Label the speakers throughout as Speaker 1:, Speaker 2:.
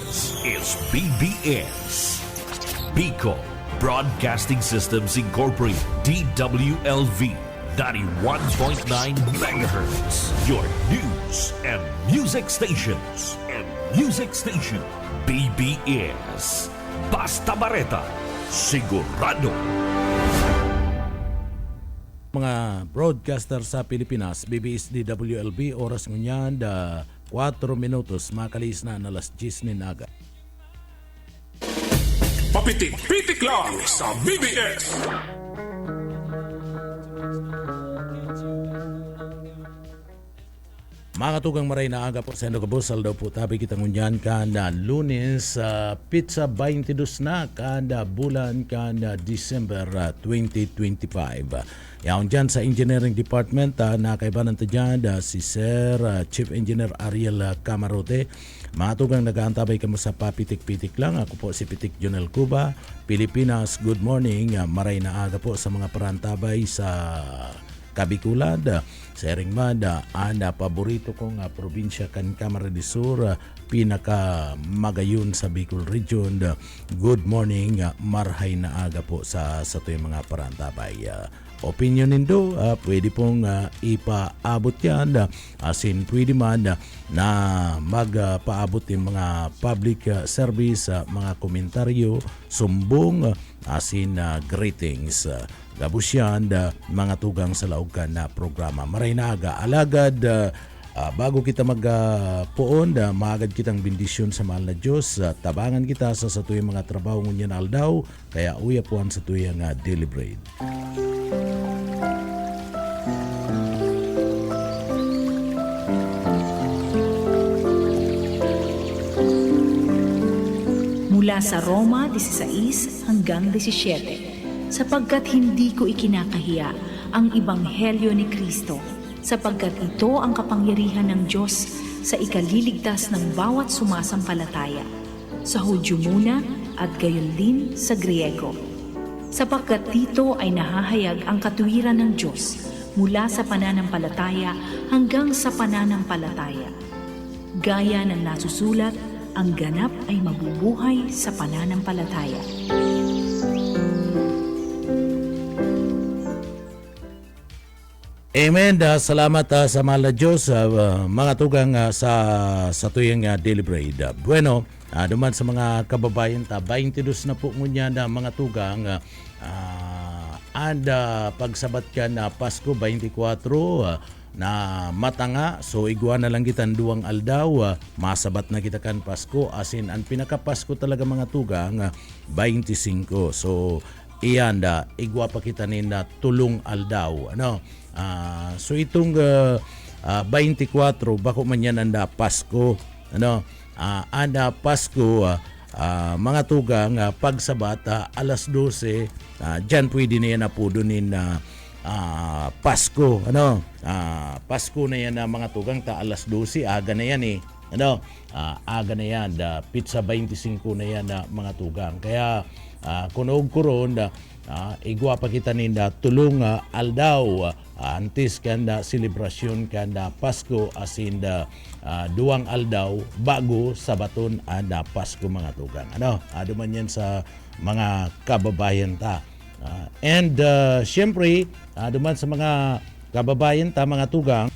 Speaker 1: This is BBS, Bicol Broadcasting Systems Incorporated, DWLV, 91.9 MHz, your news and music stations. BBS, Basta Bareta, sigurado.
Speaker 2: Mga broadcaster sa Pilipinas, BBS DWLB, oras ngunyan da 4 minutos, makalis na alas 10 aga.
Speaker 3: Papitik-pitik lang sa BBS.
Speaker 2: Mga tugang maray na aga po sa Kabusal daw po tabi kita ngunyan kanda Lunes pizza 22 na kanda bulan kanda December 2025. Yaon dyan sa Engineering Department na kaibanan ta dyan si Sir Chief Engineer Ariel Camarote. Mga tugang nag-aantabay kamo sa papitik-pitik lang. Ako po si Pitik Jonel Cuba, Pilipinas. Good morning. Maray na aga po sa mga parantabay sa Kabikulan, sa Eringmada, anda paborito kong probinsya kan Camarines Sur, pinaka magayon sa Bicol Region. Good morning, marhay na aga po sa tuyong mga parantabay. Opinion nindo, pwede pong ipaabot yan, asin pwede man na magpaabot yung mga public service, mga komentaryo, sumbong, asin greetings. Gabos yan, mga tugang sa laugan na programa. Maray na aga, alagad, bago kita magpuon, maagad kitang bendisyon sa mahal na Diyos. Tabangan kita sa tuyong mga trabaho ngunyan aldaw, kaya uya puan sa tuyong daily bread.
Speaker 4: Mula sa Roma 16 hanggang 17, sapagkat hindi ko ikinakahiya ang Ebanghelyo ni Kristo, sapagkat ito ang kapangyarihan ng Diyos sa ikaliligtas ng bawat sumasampalataya, sa Hudyo muna at gayon din sa Griego. Sapagkat dito ay nahahayag ang katuwiran ng Diyos mula sa pananampalataya hanggang sa pananampalataya. Gaya ng nasusulat, ang ganap ay mabubuhay sa pananampalataya.
Speaker 2: Amen. Salamat sa mahal na Diyos, mga tugang sa tuyong daily bread. Bueno, duman sa mga kababayan 22 na po ngunya na mga tugang pagsabat ka na Pasko 24 na matanga, so igwa na lang kita duwang aldaw, masabat na kita kan Pasko, asin ang pinaka-Pasko talaga mga tugang 25. So iyan igwa pa kita nina tulong aldaw, ano. So itong 24 bako man yan anda Pasko, ano, anda Pasko, mga tugang pagsabata alas 12, dyan pwede na yan na po doon Pasko, ano, Pasko na yan mga tugang alas 12, aga na yan ano, aga na yan, pizza 25 na yan mga tugang. Kaya kunog kuron igwa pa kita ninda tulong aldaw antes kanda selebrasyon kanda Pasko, asin duwang aldaw bago sabaton anda Pasko mga tugang, ano, duman yan sa mga kababayan ta. And syempre duman sa mga kababayan ta mga tugang,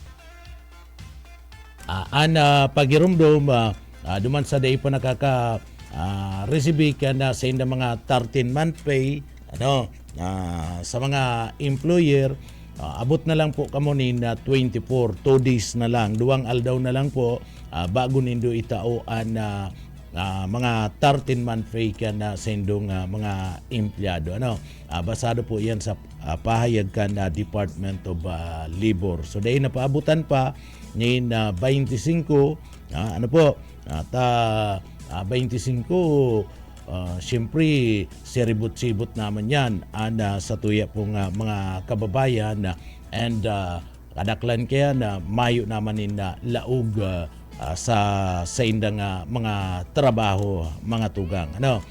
Speaker 2: pagirumdum duman sa day pa nakaka receive ka na sa inda mga 13-month pay, ano, sa mga employer, abot na lang po kamo ni na 24, 2 days na lang, duwang aldaw na lang po bago nindo itaoan na mga 13-month pay ka na sa indong mga empleyado, ano. Basado po yan sa pahayag ka na Department of Labor. So dahil napaabutan pa ngayon 25, ano po, 25, siyempre siribot-sibot naman yan sa tuya pong mga kababayan, and kadaklan kaya na mayo naman na laog sa indang mga trabaho mga tugang, ano,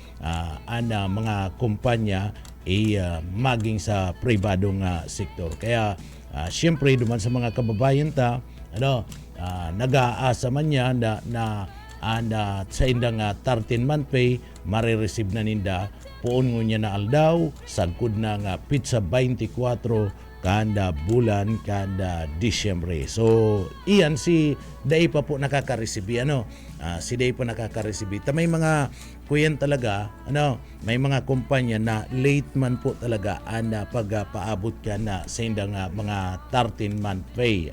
Speaker 2: mga kumpanya maging sa pribadong sektor. Kaya siyempre duman sa mga kababayan ta, ano, nag-aasa man yan na and sa indang 13-month pay marireceive na ninda puon ngunya na aldaw sagkod na nga pizza 24 kada bulan kada Disyembre. So iyan si Day pa po nakaka-receive si Day pa nakaka-receive. May mga kuyan talaga may mga kumpanya na late man po talaga pagpaabot ka na sa indang mga 13-month pay.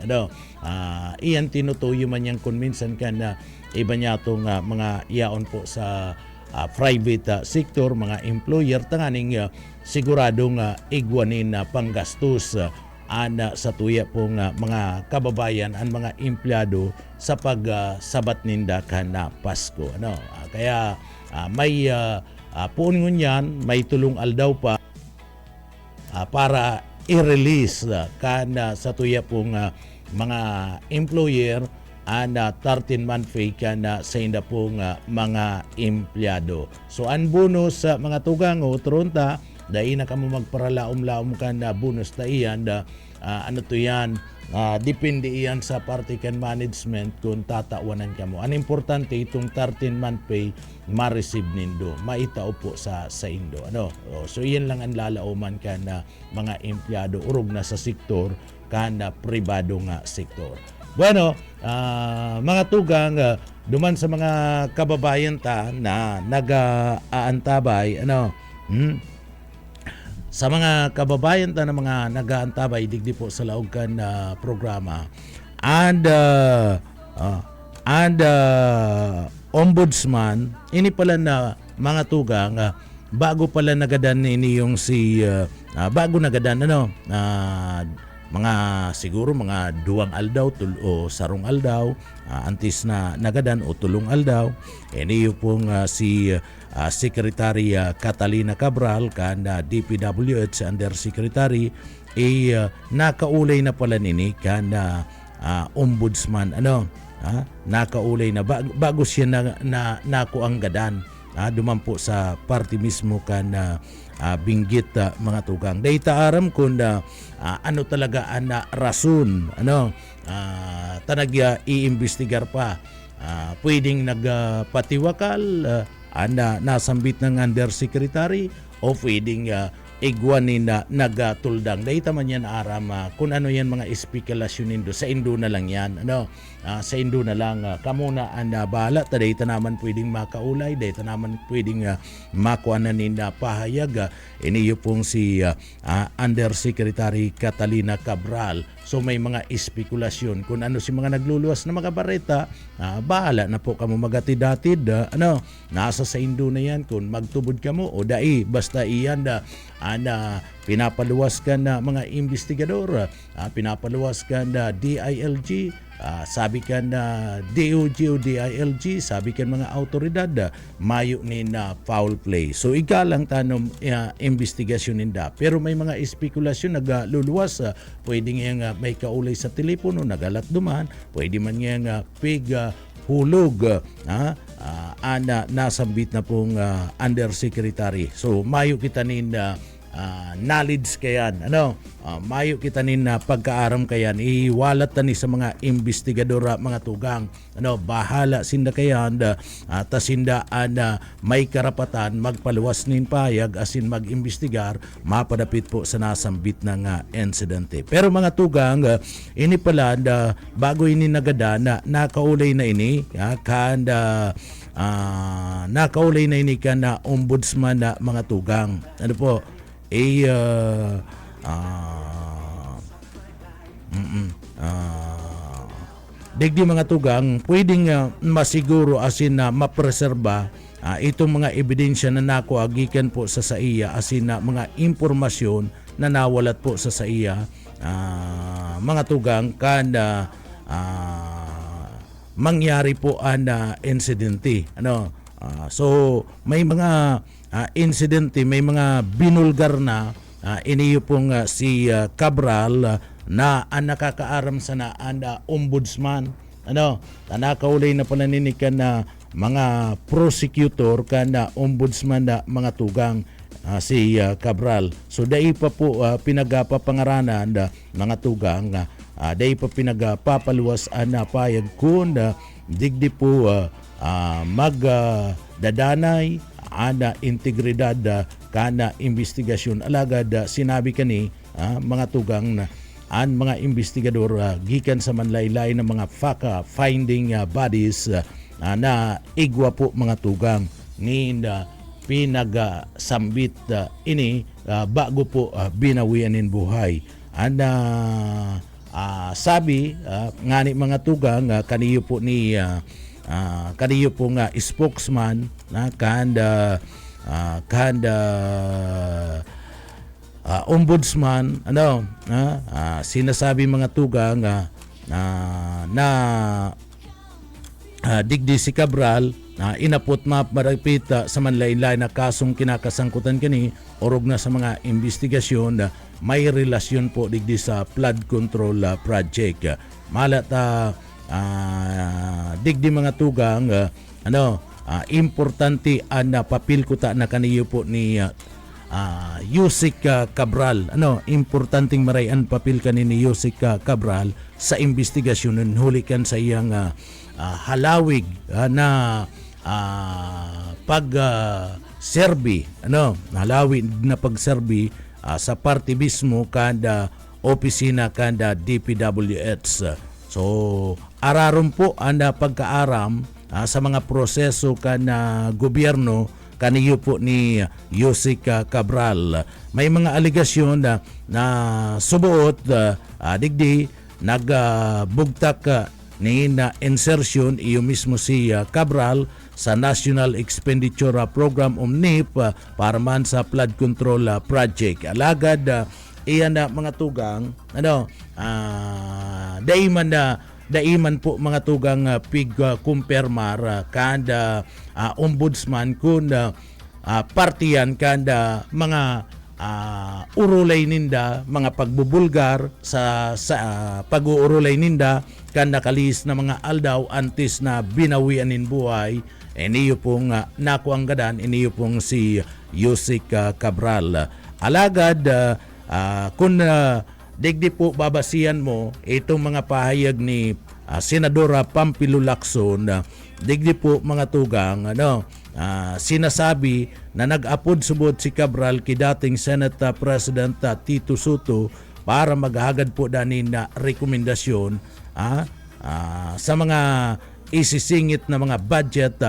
Speaker 2: Iyan tinutuyo man yang minsan ka na iba niya itong mga iyaon po sa private sector, mga employer tanganing siguradong igwanin na panggastos sa tuya pong mga kababayan ang mga empleyado sa pagsabat ninda kana Pasko. Kaya may puon ngunyan, may tulong aldaw pa para i-release kana sa tuya pong mga employer and 13-month pay kana sa inda pong mga empleyado. So ang bonus sa mga tugang o tronta dahil na kamo magparalaom-laom ka na bonus ta iyan ano to yan depende iyan sa party can management kung tatawanan ka mo. Ang importante itong 13-month pay ma-receive nindo, maitao po sa indo. So iyan lang ang lalauman ka na mga empleyado urog na sa sektor ka na pribado nga sektor. Bueno, mga tugang, duman sa mga kababayan ta na nag-aantabay, sa mga kababayan ta na mga nag-aantabay, digdi po sa laog kan programa, and ombudsman, ini pala na mga tugang, bago pala nagadan ini yung bago nagadan, mga siguro mga 2 aldaw o sarong aldaw antis na nagadan o tulong aldaw iniyo pong si Secretary Catalina Cabral kanda DPWH Undersecretary nakaulay na pala nini kanda ombudsman nakaulay na bago siya na nako ang gadan dumampo sa party mismo kan binggit mga tugang. Data aram kung ano talaga ang rason tanag iimbestigar pa pwedeng nagpatiwakal nasambit ng undersecretary o pwedeng igwanin na nagatuldang. Dahita man yan aram kung ano yan mga espekulasyon nindo sa indo na lang yan sa indo na lang kamuna ang bahala dahita naman pwedeng makaulay dahita naman pwedeng makuha na ninda pahayag iniyo pong si Undersecretary Catalina Cabral. So may mga espekulasyon kung ano si mga nagluluwas na mga bareta bahala na po kamo magatidatid nasa sa indo na yan kung magtubod kamo o dai basta iyan pinapaluwas ka na mga investigador pinapaluwas ka na DILG sabi ka na DOG o DILG sabi ka mga autoridad mayo ni na foul play. So igalang tanom investigasyon ninda pero may mga espekulasyon nagluluwas pwede nga may kaulay sa telepono nagalat duman pwede man nga pig hulog nasambit na pong undersecretary. So mayo kita ninda knowledge kayan mayo kita nin pagkaaram kayan iwalat tani sa mga investigador mga tugang bahala sinda kayan tasinda may karapatan magpaluwas nin payag asin mag-imbestigar mapadapit po sa nasambit ng insidente. Pero mga tugang ini pala bago ini nagada na nakaulay na ini nakaulay na ini ka na ombudsman na mga tugang po digdi mga tugang pwedeng masiguro asin na mapreserba itong mga ebidensya na nakuagikan po sa iya asin na mga impormasyon na nawalat po sa iya mga tugang kanda mangyari po ang insidente so may mga insidente may mga binulgar na iniyo pong si Cabral na nakakaaram sa na ombudsman nakakaulay na pala ninikan na mga prosecutor kana ombudsman na mga tugang si Cabral. So dai pa po pinagpapangaranan mga tugang dai pa pinagpapaluwas na payag kun digdi po magdadanay ana integridad kana investigasyon. Alagad sinabi kani mga tugang na mga investigador gikan sa manlaylay ng mga fact-finding bodies na igwa po mga tugang ni pinagsambit ini bago po binawianin buhay. Sabi ngani mga tugang kaniyo po ni kaniyo po nga spokesman na kanda ombudsman sinasabi mga tugang na digdi si Cabral inapot marapit sa manlain-lain na kasong kinakasangkutan kini orog na sa mga investigasyon may relasyon po digdi sa flood control project. Malat digdi mga tugang importante ang papel kuta na kaniyo po ni Yusik Cabral. Importanteng marayan papel kanin ni Yusik Cabral sa investigasyon ng hulikan sa iyang halawig na pag-serbi, halawig na pag-serbi sa party mismo kada opisina kada DPWH. So araron po ang pagkaaram sa mga proseso kana gobyerno kaniyo po ni Yusik Cabral. May mga aligasyon na subuot digdi nagbugtak ni na insertion iyo mismo si Cabral sa National Expenditure Program NEP para man sa flood control project. Alagad iyan na mga tugang daiman po mga tugang kumpirmar kada ombudsman kun partiyan kada mga urulay ninda mga pagbubulgar sa pag-uurulay ninda kan nakalis na mga aldaw antes na binawianin buhay. Iniyo pong nakuanggadan, iniyo pong si Yusik Cabral. Alagad kung digdi po babasihan mo itong mga pahayag ni Senadora Pampilo Lacson, digdi po mga tugang sinasabi na nag-apod subod si Cabral kay dating Senate President Tito Soto para maghagad po danin na rekomendasyon sa mga isisingit na mga budget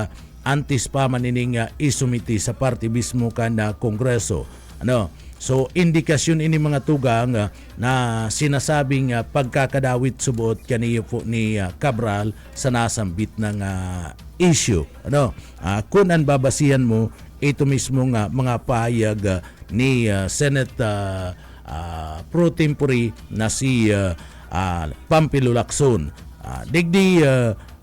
Speaker 2: antes pa manining isumiti sa party mismo na Kongreso. So indikasyon ini mga tugang na sinasabing pagkakadawit subot kaniyo po ni Cabral sa nasambit ng issue. Kung ang babasihan mo ito mismo nga mga pahayag ni Senate pro tempore na si Pampilo Lacson. Digdi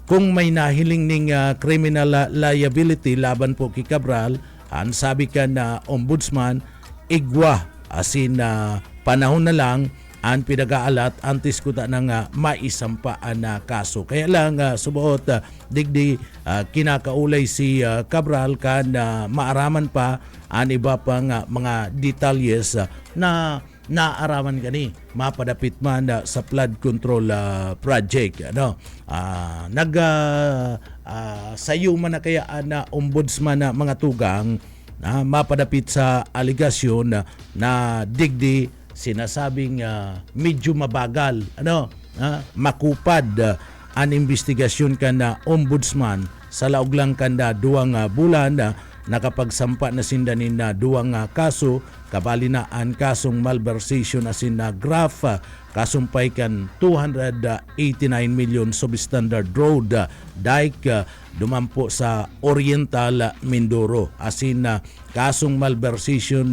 Speaker 2: kung may nahiling ning criminal liability laban po kay Cabral, ang sabi ka na ombudsman igwa asin panahon na lang ang pinag-aalat antes ko ta nang maisampaan na kaso. Kaya lang subuot digdi kinakaulay si Cabral kan maaraman pa ang iba pang mga detalyes na naaraman kani mapadapit man sa flood control project. Sayo man na kaya na ombudsman na mga tugang na mapadapit sa aligasyon na digdi sinasabing medyo mabagal makupad ang investigasyon kana ombudsman sa laog lang kanda 2 bulan nakapagsampa na sindanin na 2 kaso kabali na ang kasong malversation asin na graft kasumpay kan 289 million substandard road dike dumampo sa Oriental Mindoro asin na kasong malversation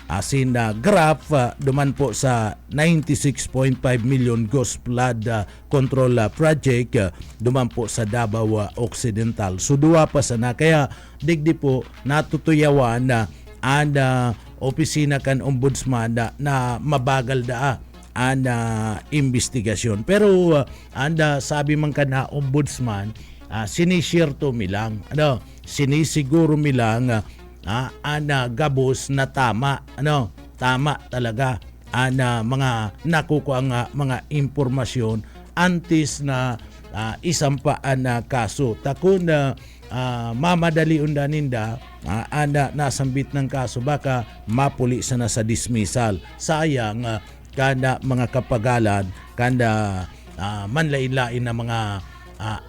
Speaker 2: asin na graft duman po sa 96.5 million ghost flood control project duman po sa Davao Occidental. So duwa pa sana kaya digdi po natutuyawan na ang opisina kan ombudsman na mabagal ang investigasyon. Pero sabi man ka na ombudsman sinishare to milang sinisiguro milang gabos na tama talaga mga nakukuha nga mga impormasyon antes na isampaan na kaso. Takon na mamadali undaninda anda nasambit ng kaso baka mapuli sana sa dismissal. Sayang kada mga kapagalan kada manlain-lain na mga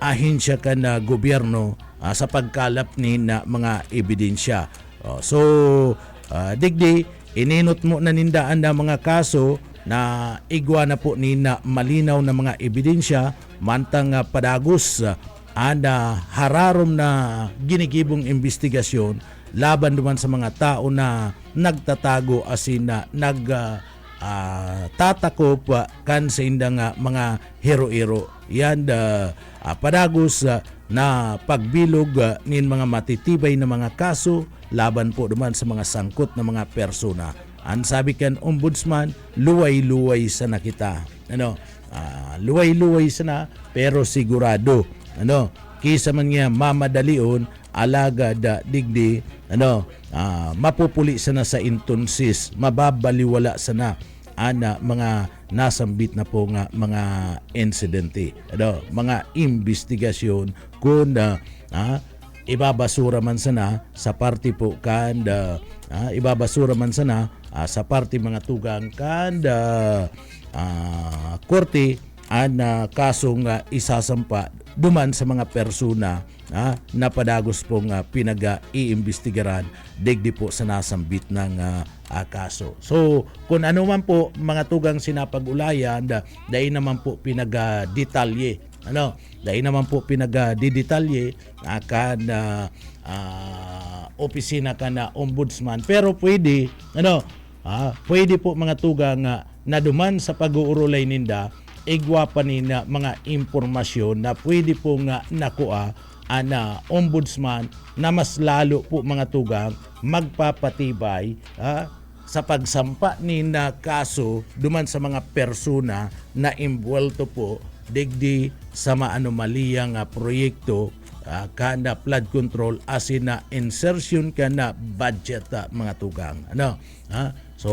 Speaker 2: ahensya kana gobyerno sa pagkalap ni na mga ebidensya. So digdi ininot mo na nindaan na mga kaso na igwa na po ni na malinaw na mga ebidensya mantang padagos anda hararom na ginigibong investigasyon laban naman sa mga tao na nagtatago asin na tatakop kan sa indang mga hero-hero. Yan padagos na pagbilog nin mga matitibay na mga kaso laban po naman sa mga sangkot na mga persona. Ang sabi kan ombudsman, luway-luway sana kita. Luway-luway sana pero sigurado. Kisa man nga mamadalion alaga da digdi mapupuli sana sa intonsis, mababaliwala sana ana mga nasambit na po nga mga insidente, mga investigasyon kung ibabasura man sana sa party po kanda ibabasura man sana sa party mga tugang kanda korte ana kasong isasampa duman sa mga persona na padagos pong pinag-iimbestigaran digdi po sa nasambit ng kaso. So kung ano man po mga tugang sinapag-ulayan dahil naman po pinag-detalye dahil naman po pinag-didetalye kan opisina ka na ombudsman, pero pwede pwede po mga tugang na duman sa pag-uurulay ninda igwa pa ni na mga impormasyon na pwede po nakuha na ombudsman na mas lalo po mga tugang magpapatibay sa pagsampa ni na kaso duman sa mga persona na involved po digdi sa maanomaliyang proyekto kana flood control asin na insertion kana budget mga tugang. So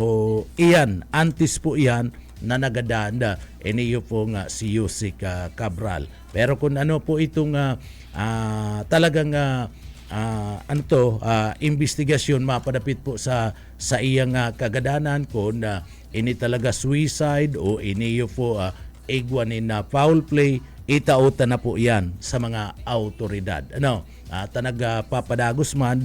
Speaker 2: iyan, antis po iyan na nagadaan iniyo po si Yusik Cabral. Pero kung ano po itong talagang investigasyon mapadapit po sa iyang kagadanan kung ini talaga suicide o iniyo po igwanin na foul play, itautan na po yan sa mga autoridad. Tanaga papadagos man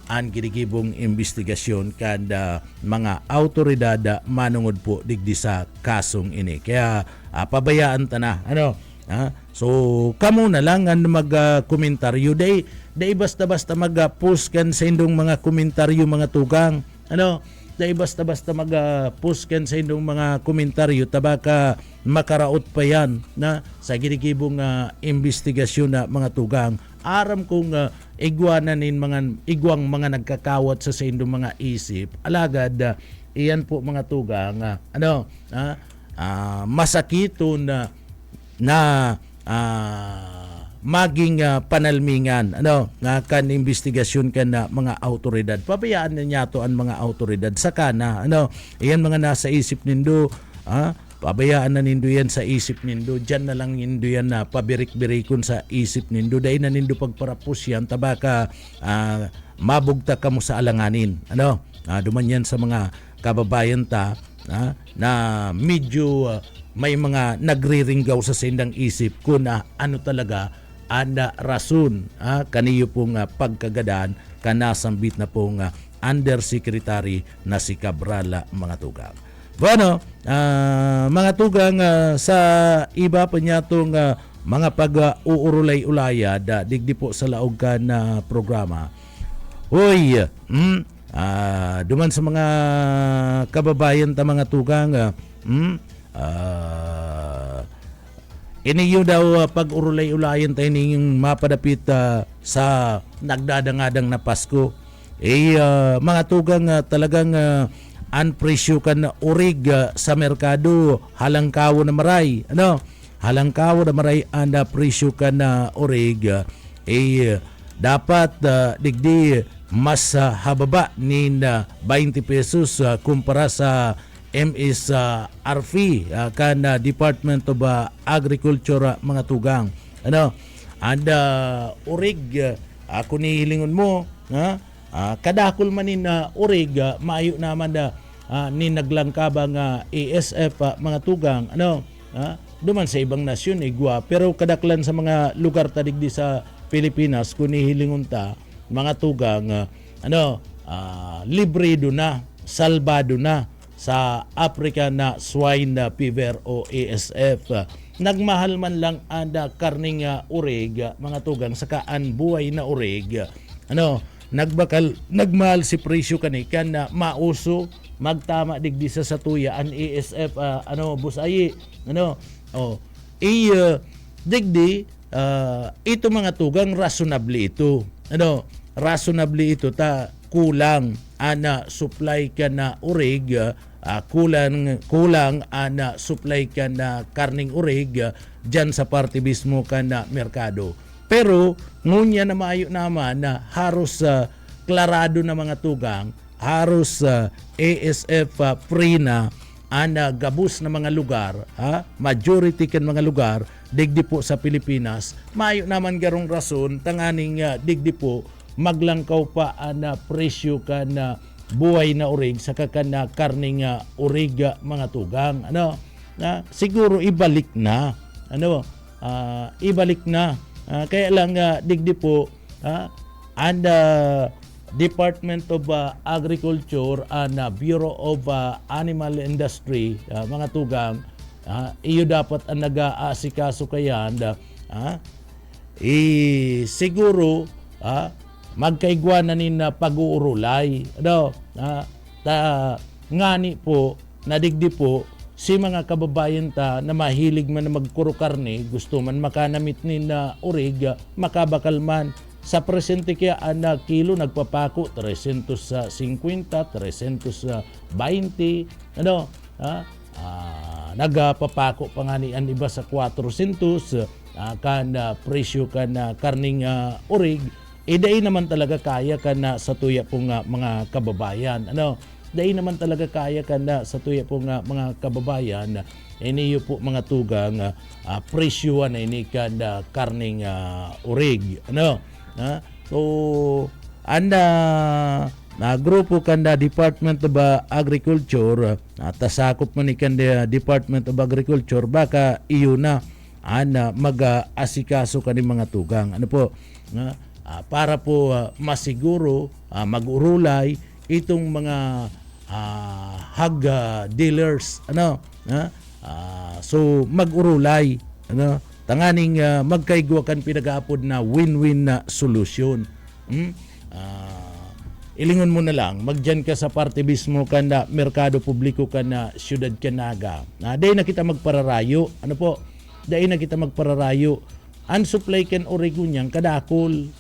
Speaker 2: ang ginigibong investigasyon kada mga autoridad manungod po digdi sa kasong ini. Kaya pabayaan ta na. So kamo na lang ang mag-komentaryo day basta-basta mag-post kan sa indong mga komentaryo mga tugang. Day basta-basta mag-post kan sa indong mga komentaryo tabaka makaraot pa yan na sa ginigibong investigasyon na mga tugang. Aram kong igwanan igwang mga nagkakawat sa indong mga isip. Alagad iyan po mga tugang masakito na maging panalmingan nga kan investigasyon kan na mga autoridad. Pabayaan na niya to ang mga autoridad sa kana iyan mga nasa isip nindo pabayaan na nindo yan sa isip nindo. Diyan na lang nindo yan na pabirik-birikon sa isip nindo. Dahil na nindo pagparapos yan, tabaka mabugta ka mo sa alanganin. Duman yan sa mga kababayan ta na medyo may mga nagriringgaw sa sindang isip kung ano talaga anda rason kaniyo pong pagkagadaan kanasambit na pong undersecretary na si Cabral mga tugang. Bueno, mga tugang sa iba pa niya itong mga pag-uurulay-ulaya digdi po sa laog ka na programa. Hoy, duman sa mga kababayan ta mga tugang, iniyo daw pag-urulay-ulayan tayo ninyong mapadapit sa nagdadangadang na Pasko. Mga tugang talagang presyo kan urig sa merkado halangkawo na maray halangkawo na maray anda presyo kan urig dapat digdi mas hababa ni 20 pesos kumpara sa MSRP kan Department of Agriculture mga tugang. Ano? Anda urig ako ni hilingon mo, kadakol manin na urig maayo naman ni naglangkaba nga ASF mga tugang duman sa ibang nasyon igwa pero kadaklan sa mga lugar tadigdi sa Pilipinas kung hilingon ta mga tugang libre do na, salbado na sa African na swine fever o ASF. Nagmahal man lang anda karning urig mga tugang sakaan buhay na urig nagmahal si presyo kani kan mauso magtama digdi sa satuya an ASF busayi digdi ito mga tugang rationable ito rationable ito ta kulang ana supply ka na urig kulang ana supply ka na karning urig dyan sa parte mismo ka na merkado. Pero ngunya na maayo naman na haros klarado na mga tugang, haros ASF free na ana gabus na mga lugar, majority kan mga lugar digdi po sa Pilipinas. Maayo naman garong rason tanganing digdi po maglangkaw pa ana presyo ka na buhay na urig sa kakana karning urig mga tugang siguro ibalik na ibalik na kaya lang digdi po and Department of Agriculture and Bureau of Animal Industry mga tugang iyo dapat ang nag-aasikaso kayan siguro magkaigwanan ni na pag-uurulay ngani po nadigdi po si mga kababayan ta na mahilig man na magkuro karne gusto man makanamit ni na urig makabakal man sa presente kaya na kilo nagpapako 350 320 nagpapako pa nga ni an iba sa 400 kan presyo kan karning urig dai naman talaga kaya ka na sa tuya pong mga kababayan. Dai naman talaga kaya ka na sa tuya pong mga kababayan. Iniyo po mga tugang presyo na ini ka na karning urig. So, anda na grupo kanda Department of Agriculture tasakop man ni kanda Department of Agriculture baka iyo na mag-asikaso ka ni mga tugang. Para po masiguro mag-urulay itong mga hog dealers so mag-urulay tanganing magkaigwa kan pinag-aapod na win-win na solution ilingon mo na lang magdyan ka sa parte mismo kanda merkado publiko ka na siyudad Canaga dahil na kita magpararayo dahil na kita magpararayo ang supply kan origo niyang kadakol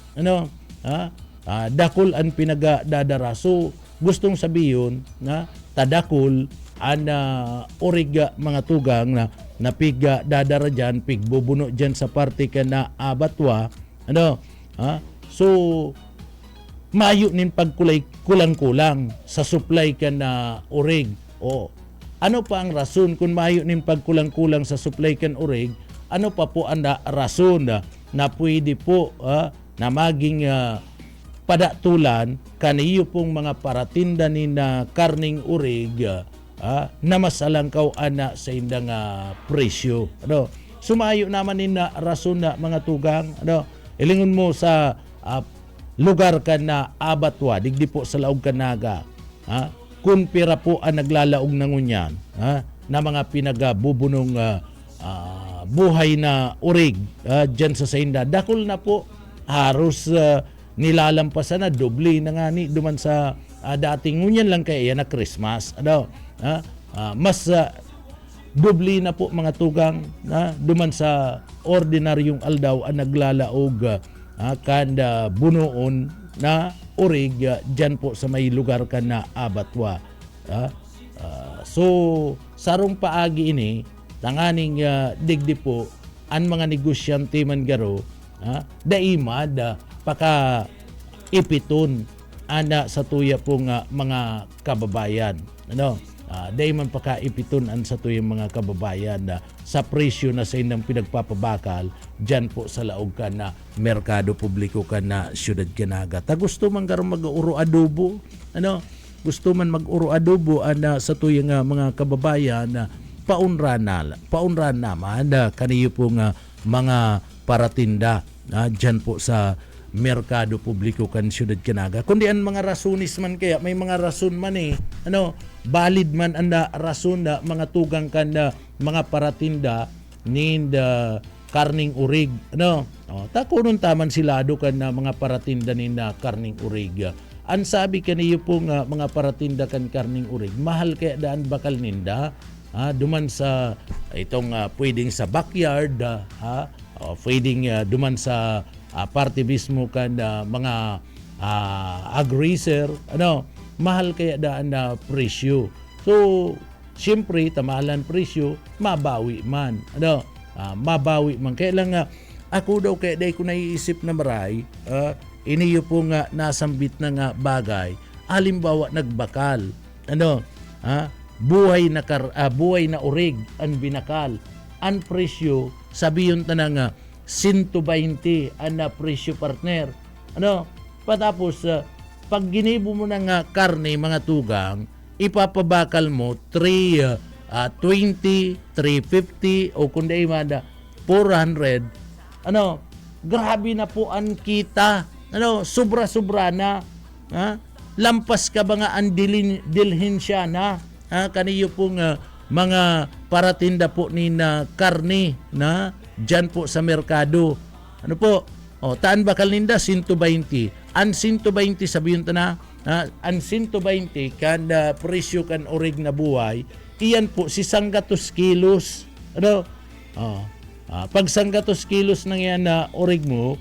Speaker 2: dakol ang pinagdadara so gustong sabihin na tadakol ang origa mga tugang na piga dadara dyan pigbubuno dyan sa parte ka na abatwa so mayo nin pagkulay kulang-kulang sa supply ka na orig ano pa ang rason kung mayo nin pagkulang-kulang sa supply kan orig ano pa po ang rason na pwede po na maging padatulan kaniyo pong mga paratinda ni na karning urig na masalangkaw ana sa indang presyo. Sumayo naman ni na rason na mga tugang. Ilingon mo sa lugar ka na abatwa, digdi po sa Laog Canaga. Kung pira po ang naglalaog ng unyan na mga pinagabubunong buhay na urig dyan sa Sainda. Dakol na po haros nilalampasan na doble na nga ni duman sa dating ngunyan lang kaya na Christmas mas doble na po mga tugang duman sa ordinaryong aldaw ang naglalaog kanda bunoon na urig dyan po sa may lugar ka na abatwa so sarong paagi ini tanganing digdi po ang mga negosyante man garo daimad paka ipiton ana sa tuya pong mga kababayan Day man pakaipitunan sa tuyong mga kababayan na sa presyo na sa inyong pinagpapabakal dyan po sa laog ka na merkado publiko ka na siyudad Kinaga. Gusto man karon mag-uro adobo, gusto man mag-uro adobo sa tuyong mga kababayan na paunran naman kaniyo pong mga paratinda dyan po sa merkado publiko kan siyudad Kinaga. Kundi ang mga rasunis man kaya, may mga rason man valid man ang rason na mga tugang kan mga paratinda ninda karning urig. Takunon taman silado kan mga paratinda ninda karning urig. Ang sabi kaniyo pong mga paratinda kan karning urig, mahal kaya daan bakal ninda. Duman sa itong pwedeng sa backyard, pwedeng duman sa parte mismo kan mga agriser, mahal kaya daan na presyo. So, siyempre, tamahalan presyo, mabawi man. Mabawi man. Kaya lang ako daw kaya dahi ko naiisip na maray, iniyo po nga nasambit na nga bagay, halimbawa nagbakal. Buhay na urig ang binakal. Ang presyo, sabiyon ta na nga, 120 ang presyo partner. Patapos, pag ginibo mo na nga karne, mga tugang, ipapabakal mo 320, 350, o kundi imada 400. Grabe na po ang kita. Sobra-sobra na. Lampas ka ba nga ang dilhensya na? Kaniyo pong mga paratinda po ni na karne na dyan po sa merkado. Taan bakal ninda 120. Ang 120 sabihin ta na, ang 120 kan presyo kan orig na buhay, iyan po si 100 kilos. Pag 100 kilos na yan na orig mo,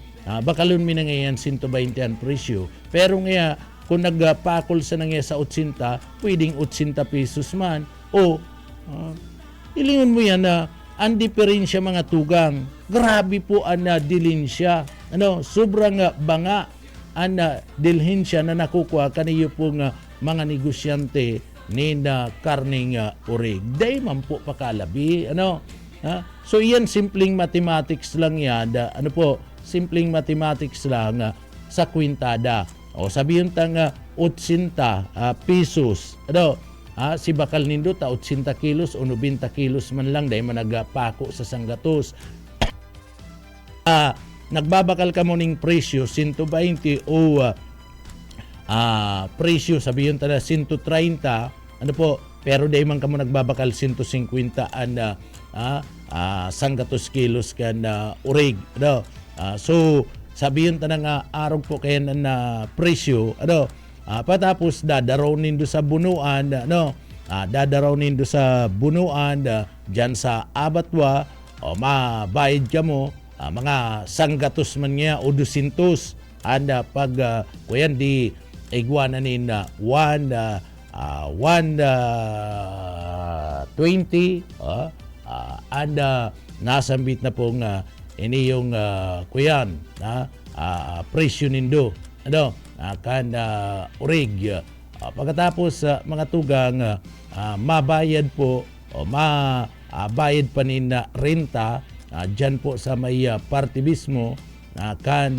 Speaker 2: bakalun mi na ngayon 120 ang presyo. Pero nga kung nagpakol sa nangyay sa 80, pwedeng 80 pesos man. Ilingon mo yan na ang diferensya mga tugang. Grabe po ang dilensya. Sobrang banga ang dilensya na nakukuha kaniyo po mga negosyante ni na karning urig. Day man po pakalabi. So yan, simpleng mathematics lang yan. Simpleng mathematics lang sa kwintada. Sabihin tang 80 pesos. Si bakal nindo ta 80 kilos o 90 kilos man lang dahil managpako sa sanggatos. Nagbabakal ka mo ning presyo 120 o presyo sabihin ta na 130, pero dahil man ka mo nagbabakal 150 ang sanggatos kilos kan urig. So sabihin ta na nga araw po kayo na presyo, patapos dadaraw nindo sa bunuan, dadaraw nindo sa bunuan dyan sa abatwa, mabayad ka mo mga sanggatos man niya o 200, pag kuyan di igwana nin 120, nasambit na pong ini yung kuyan presyo nindo kan urig. Pagkatapos mga tugang mabayad po o mabayad pa nin renta dyan po sa may parte mismo kan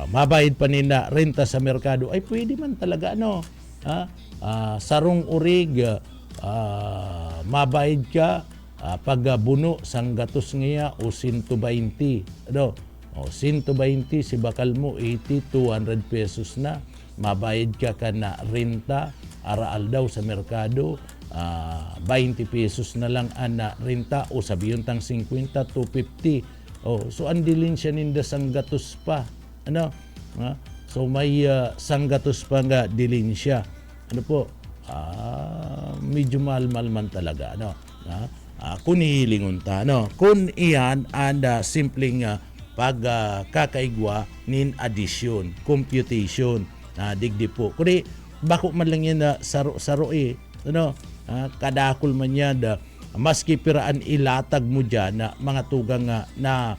Speaker 2: mabayad pa nin renta sa merkado, ay pwede man talaga sarong urig mabayad ka pag buno sang gatos ngayon o 120. 120 si bakal mo 80, 200 pesos na. Mabayad ka na renta araal daw sa merkado, 20 pesos na lang ang renta o sabihin tang 50, 250. So andilin siya ninda sang gatos pa. So may sanggatos pa nga dilin siya. Medyo mahal-mahal man talaga. Kung hilingon ta, kung iyan anda simpleng pagkakaigwa nin addition, computation, digdi po. Kuni bako man lang yan saro kadakol man yan maski piraan ilatag mo dyan na mga tugang na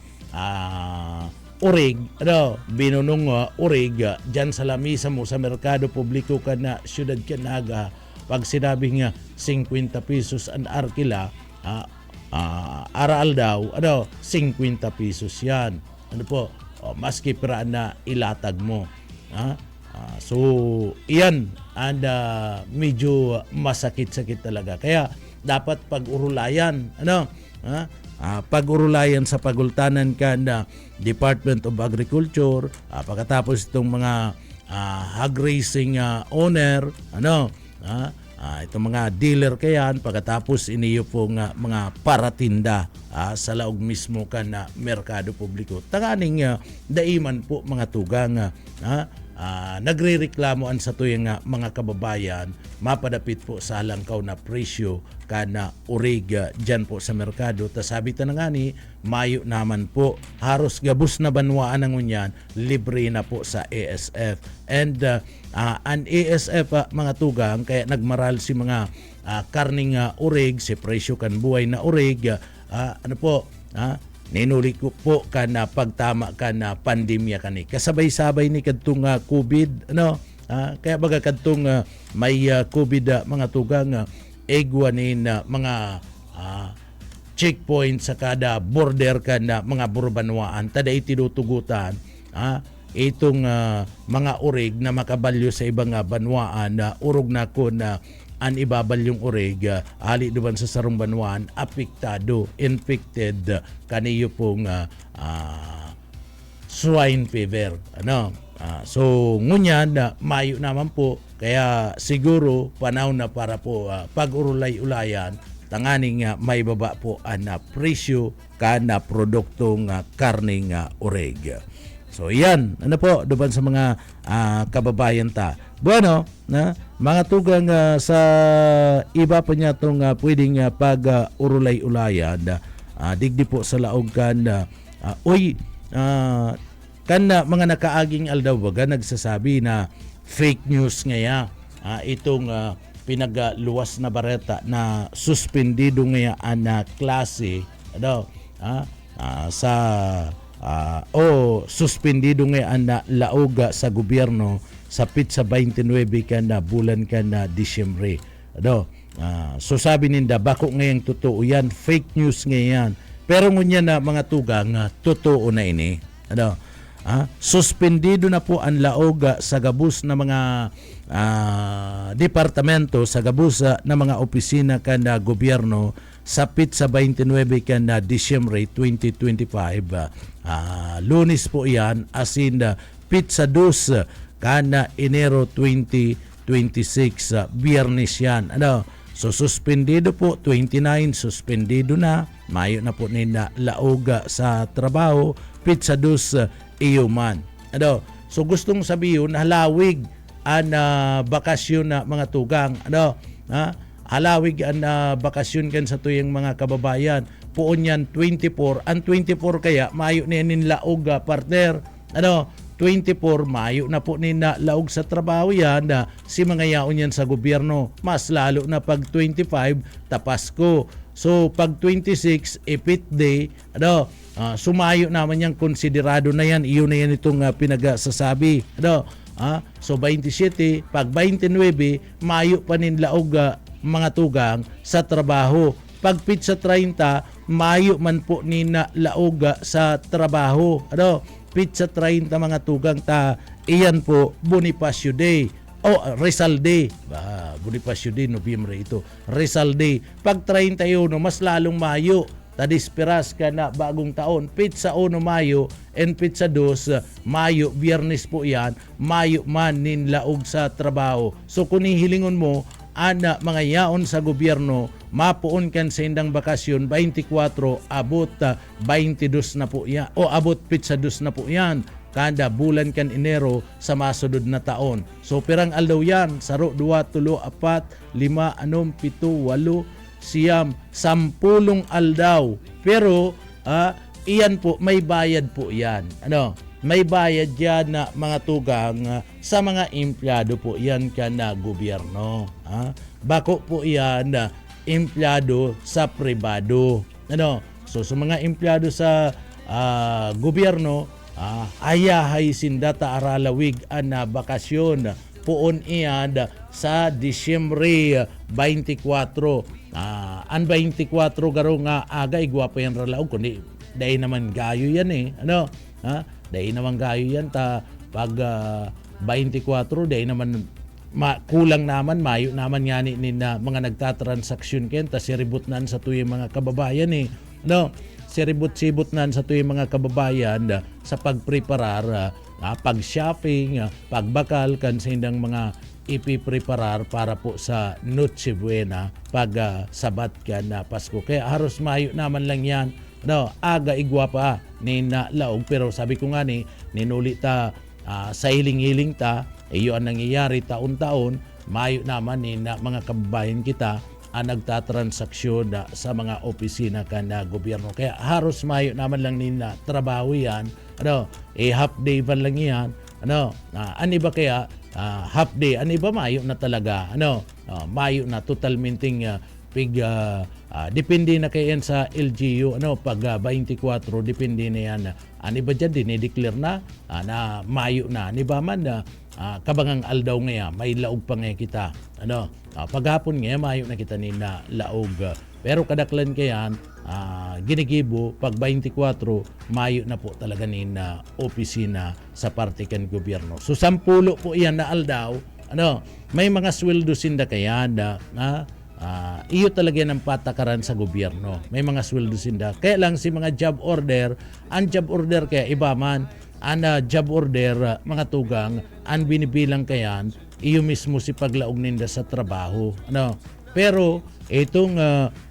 Speaker 2: urig, binunong urig dyan sa lamisa mo sa merkado publiko ka na siyudad Kinaga, pag sinabing 50 pesos ang arkila, aral daw, 50 pesos yan. Ano po, maski peraan na ilatag mo. So, iyan, and medyo masakit-sakit talaga. Kaya, dapat pag-urulayan, pag-urulayan sa pagultanan ka na Department of Agriculture, pagkatapos itong mga hog racing owner, itong mga dealer kayan, pagkatapos iniyo pong mga paratinda sa laog mismo ka na merkado publiko. Tanganing daiman po mga tugang nagrereklamoan sa tuyang mga kababayan, mapadapit po sa halangkaw na presyo kana urig dyan po sa merkado. Tas sabi ta na nga ni, mayo naman po, haros gabus na banwaan ng unyan, libre na po sa ASF. And ang ASF mga tugang, kaya nagmaral si mga karning urig, si presyo kan buhay na urig, ninuli ko po ka na pagtama ka na pandemya kani. Kasabay-sabay ni kadtong COVID, kaya baga kadtong may COVID mga tugang, egwanin mga checkpoint sa kada border ka na mga burbanwaan. Tada itinutugutan, itong mga urig na makabalyo sa ibang banwaan na urog na ko na an ibabal yung urig, ali duman sa sarong banwaan, apektado, infected kaniyo pong swine fever. So ngunyan mayo naman po, kaya siguro panahon na para po pag-urulay-ulayan, tanganing may baba po ang presyo kana produktong karning urig. So yan, duman sa mga kababayan ta. Bueno, mga tugang sa iba pa niya itong pwedeng pag-urulay-ulayan, digdi po sa laog kan, mga nakaaging aldaw baga nagsasabi na fake news ngaya, itong pinagluwas na bareta na suspendido ngaya na klase, suspendido ngayaan na laoga sa gobyerno sa pizza 29 ka na bulan ka na Disyembre. So sabi ninda, bako ngayang totoo yan, fake news ngayon. Pero ngunyan na mga tugang, totoo na ini. Suspendido na po ang laoga sa gabus na mga departamento, sa gabus na mga opisina ka na gobyerno sa pizza 29 ka na Disyembre 2025. Lunes po yan, as in pizza 2 kana Enero 2026, Biyernes yan. So suspendido po 29, suspendido na, mayo na po nila laoga sa trabaho, pizza 2 iyuman. So gustong sabihin, halawig ang bakasyon na mga tugang. Halawig ang bakasyon kan sa tuyang mga kababayan. Poon yan 24. Ang 24 kaya, mayo na yan laog partner. 24, mayo na po nina laog sa trabaho yan na si mga yaon yan sa gobyerno. Mas lalo na pag 25, tapas ko. So pag 26, ipit day, sumayo naman yung konsiderado na yan. Iyon na yan itong pinagsasabi. So 27, pag 29, mayo pa nin laog mga tugang sa trabaho. Pag pizza 30, mayo man po nina laog sa trabaho. Pizza 30 mga tugang ta, iyan po Bonifacio Day o Rizal Day. Bonifacio Day, Nobyembre ito. Rizal Day. Pag 31, mas lalong Mayo. Tadisperas ka na bagong taon. Pizza 1 Mayo and Pizza 2 Mayo. Biyernes po yan. Mayo man ninlaog sa trabaho. So kung hilingon mo, ana mga yaon sa gobyerno, mapuon kan sa indang bakasyon 24, abot 22 na po yan, o abot pizza 2 na po yan kada bulan kan Enero sa masunod na taon. So pirang aldaw yan, 2, 3, 4, 5, 6, 7, 8, siyam, 10 aldaw. Pero iyan po, may bayad po yan. May bayad yan na mga tugang sa mga empleyado po yan ka na gobyerno. Bako po yan na empleyado sa pribado. So sa mga empleyado sa gobyerno, ayahay sindata aralawig na bakasyon puon iyan sa Disyembre 24. Ang 24 garo nga aga igwapo yan ralaog kundi dahil naman gayo yan dahil naman gayo yan pag 24 dahil naman kulang naman mayo naman yani ni na mga nagtatransaksyon ken ta siribot nan sa tuyong mga kababayan siribot-sibot nan sa tuyong mga kababayan sa pagpreparar pag-shopping pagbakal kan sa indang mga ipipreparar para po sa Noche Buena pag sabat ka na Pasko. Kaya haros mayo naman lang yan. Aga igwa pa ni na laog pero sabi ko nga ninuli ta sa hiling-hiling ta iyo ang nangyayari taon-taon mayo naman ni na mga kababayan kita ang nagtatransaksyon sa mga opisina kan na gobyerno. Kaya haros mayo naman lang ni na trabaho yan. Half day pa lang yan. Ani ba kaya half day, ani ba mayo na talaga? Mayo na totalmenting depende na kayan sa LGU pag 24 depende na yan. Ani ba dyan dinideclare na mayo na. Ani ba man kabangang aldaw ngaya may laog pa nga kita. Paghapon nga mayo na kita ni na laog. Pero kadaklan kayan ginigibo pag 24 mayo na po talaga ni na opisina sa parte kan gobyerno. So 10 po iyan na aldaw. May mga sweldo sinda kaya iyo talaga ng patakaran sa gobyerno. May mga sweldo sinda. Kaya lang si mga job order, ang job order kaya iba man, ang job order mga tugang, ang binibilang kayan, iyo mismo si paglaog ninda sa trabaho. Pero itong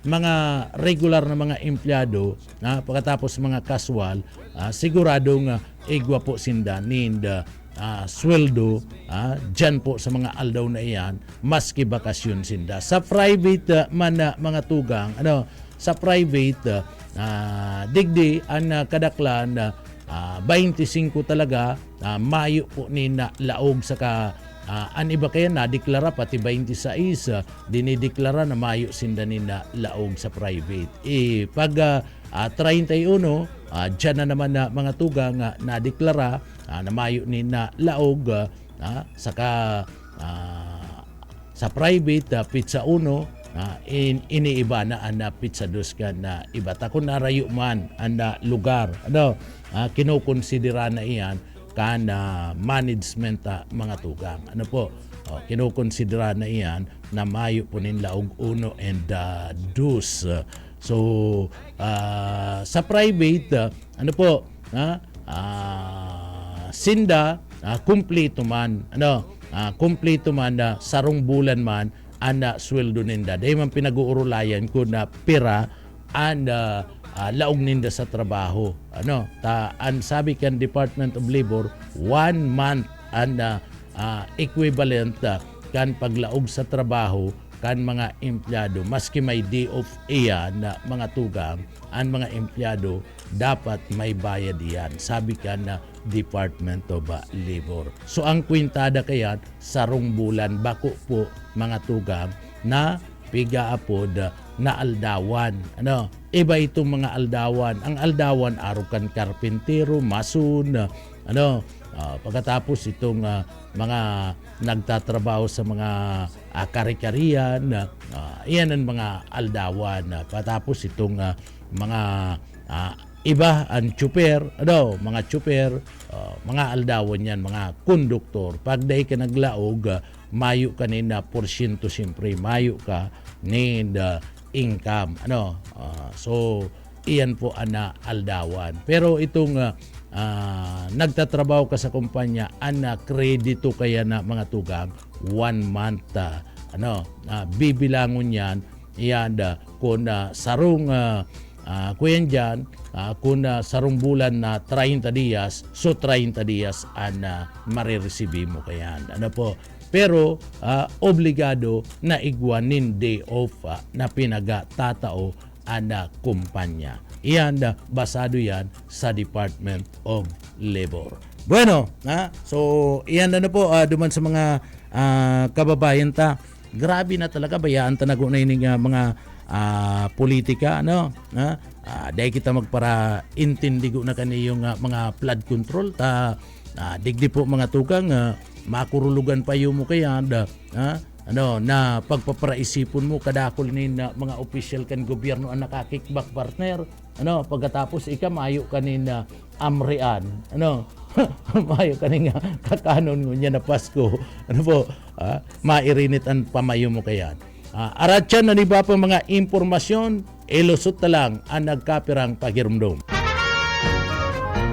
Speaker 2: mga regular na mga empleyado, pagkatapos mga casual, siguradong igwa po sinda ninda sweldo dyan po sa mga aldaw na iyan maski bakasyon sinda. Sa private man mga tugang, sa private digdi ang kadaklan 25 talaga mayo po ni na laog sa an iba kaya nadeklara pati 26 dinideklara na mayo sinda ni na laog sa private. Pag 31 dyan na naman na mga tugang nadeklara na mayo ni na laog saka sa private pizza 1 iniiba na ang pizza 2 ka na iba. Kung narayo man ang lugar kinukonsidera na iyan kan management mga tugang. Kinukonsidera na iyan na mayo po nin laog 1 and 2. So sa private sinda kumpleto man kumpleto man sarong bulan man ana sweldo ninda. Dahil man pinag-uurulayan ko na pera and laog ninda sa trabaho. Ang sabi kan Department of Labor 1 month and equivalent kan paglaog sa trabaho kan mga empleyado maski may day off iyan na mga tugang ang mga empleyado dapat may bayad iyan sabi kan na Department of Labor. So ang kwintada kaya sarong bulan bako po mga tugang na pigaapod na aldawan. Iba itong mga aldawan. Ang aldawan arukan karpintero, mason, pagkatapos itong mga nagtatrabaho sa mga kari-karian, iyan ang mga aldawan. Patapos itong mga iba ang tsuper, mga tsuper, mga aldawan yan, mga konduktor. Pag dahi ka naglaog, mayo ka nina porsyento siyempre, mayo ka nina income. So, iyan po ana aldawan. Pero itong nagtatrabaho ka sa kumpanya, ana kredito kaya na mga tugang 1 month. Bibilangon yan, iyan kung sarong kuyan dyan, kung sarong bulan na 30 dias, so 30 dias ang marireceive mo kayan. Pero obligado na igwanin day off na pinagatatao ang kumpanya. Iyan, basado yan sa Department of Labor. Bueno, so iyan na po duman sa mga kababayan ta. Grabe na talaga bayaan ta nago na ining mga politika dahil kita magpara intindigo na kaniyong mga flood control ta digdi po mga tugang, makurulugan pa mo kaya na pagpapraisipon mo kadakol ni mga official kan gobyerno ang nakakikbak partner, pagkatapos mayo kanin amrian, mayo kanin kakanon ngunya na Pasko, mairinit ang pamayo mo kaya. Aratyan na niba pa mga impormasyon, ilusot na lang ang nagkapirang pagirumdom.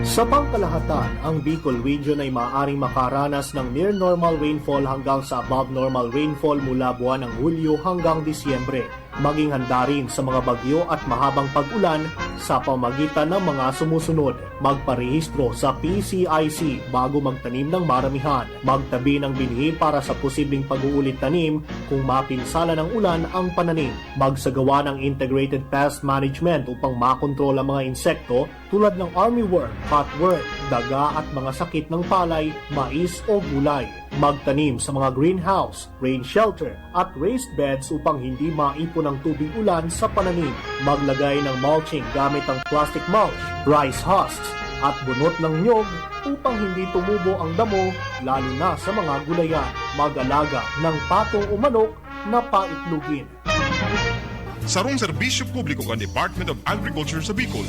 Speaker 5: Sa pangkalahatan, ang Bicol Region ay maaaring makaranas ng near normal rainfall hanggang sa above normal rainfall mula buwan ng Hulyo hanggang Disyembre. Maging handa rin sa mga bagyo at mahabang pag-ulan sa pamagitan ng mga sumusunod. Magparehistro sa PCIC bago magtanim ng maramihan. Magtabi ng binhi para sa posibleng pag-uulit tanim kung mapinsala ng ulan ang pananim. Magsagawa ng integrated pest management upang makontrol ang mga insekto tulad ng armyworm, cutworm, daga at mga sakit ng palay, mais o gulay. Magtanim sa mga greenhouse, rain shelter at raised beds upang hindi maipon ang tubig ulan sa pananim. Maglagay ng mulching gamit ang plastic mulch, rice husks at bunot ng nyog upang hindi tumubo ang damo lalo na sa mga gulayan. Mag-alaga ng patong o manok na paitlugin.
Speaker 3: Sarong serbisyo publiko kan Department of Agriculture sa Bicol.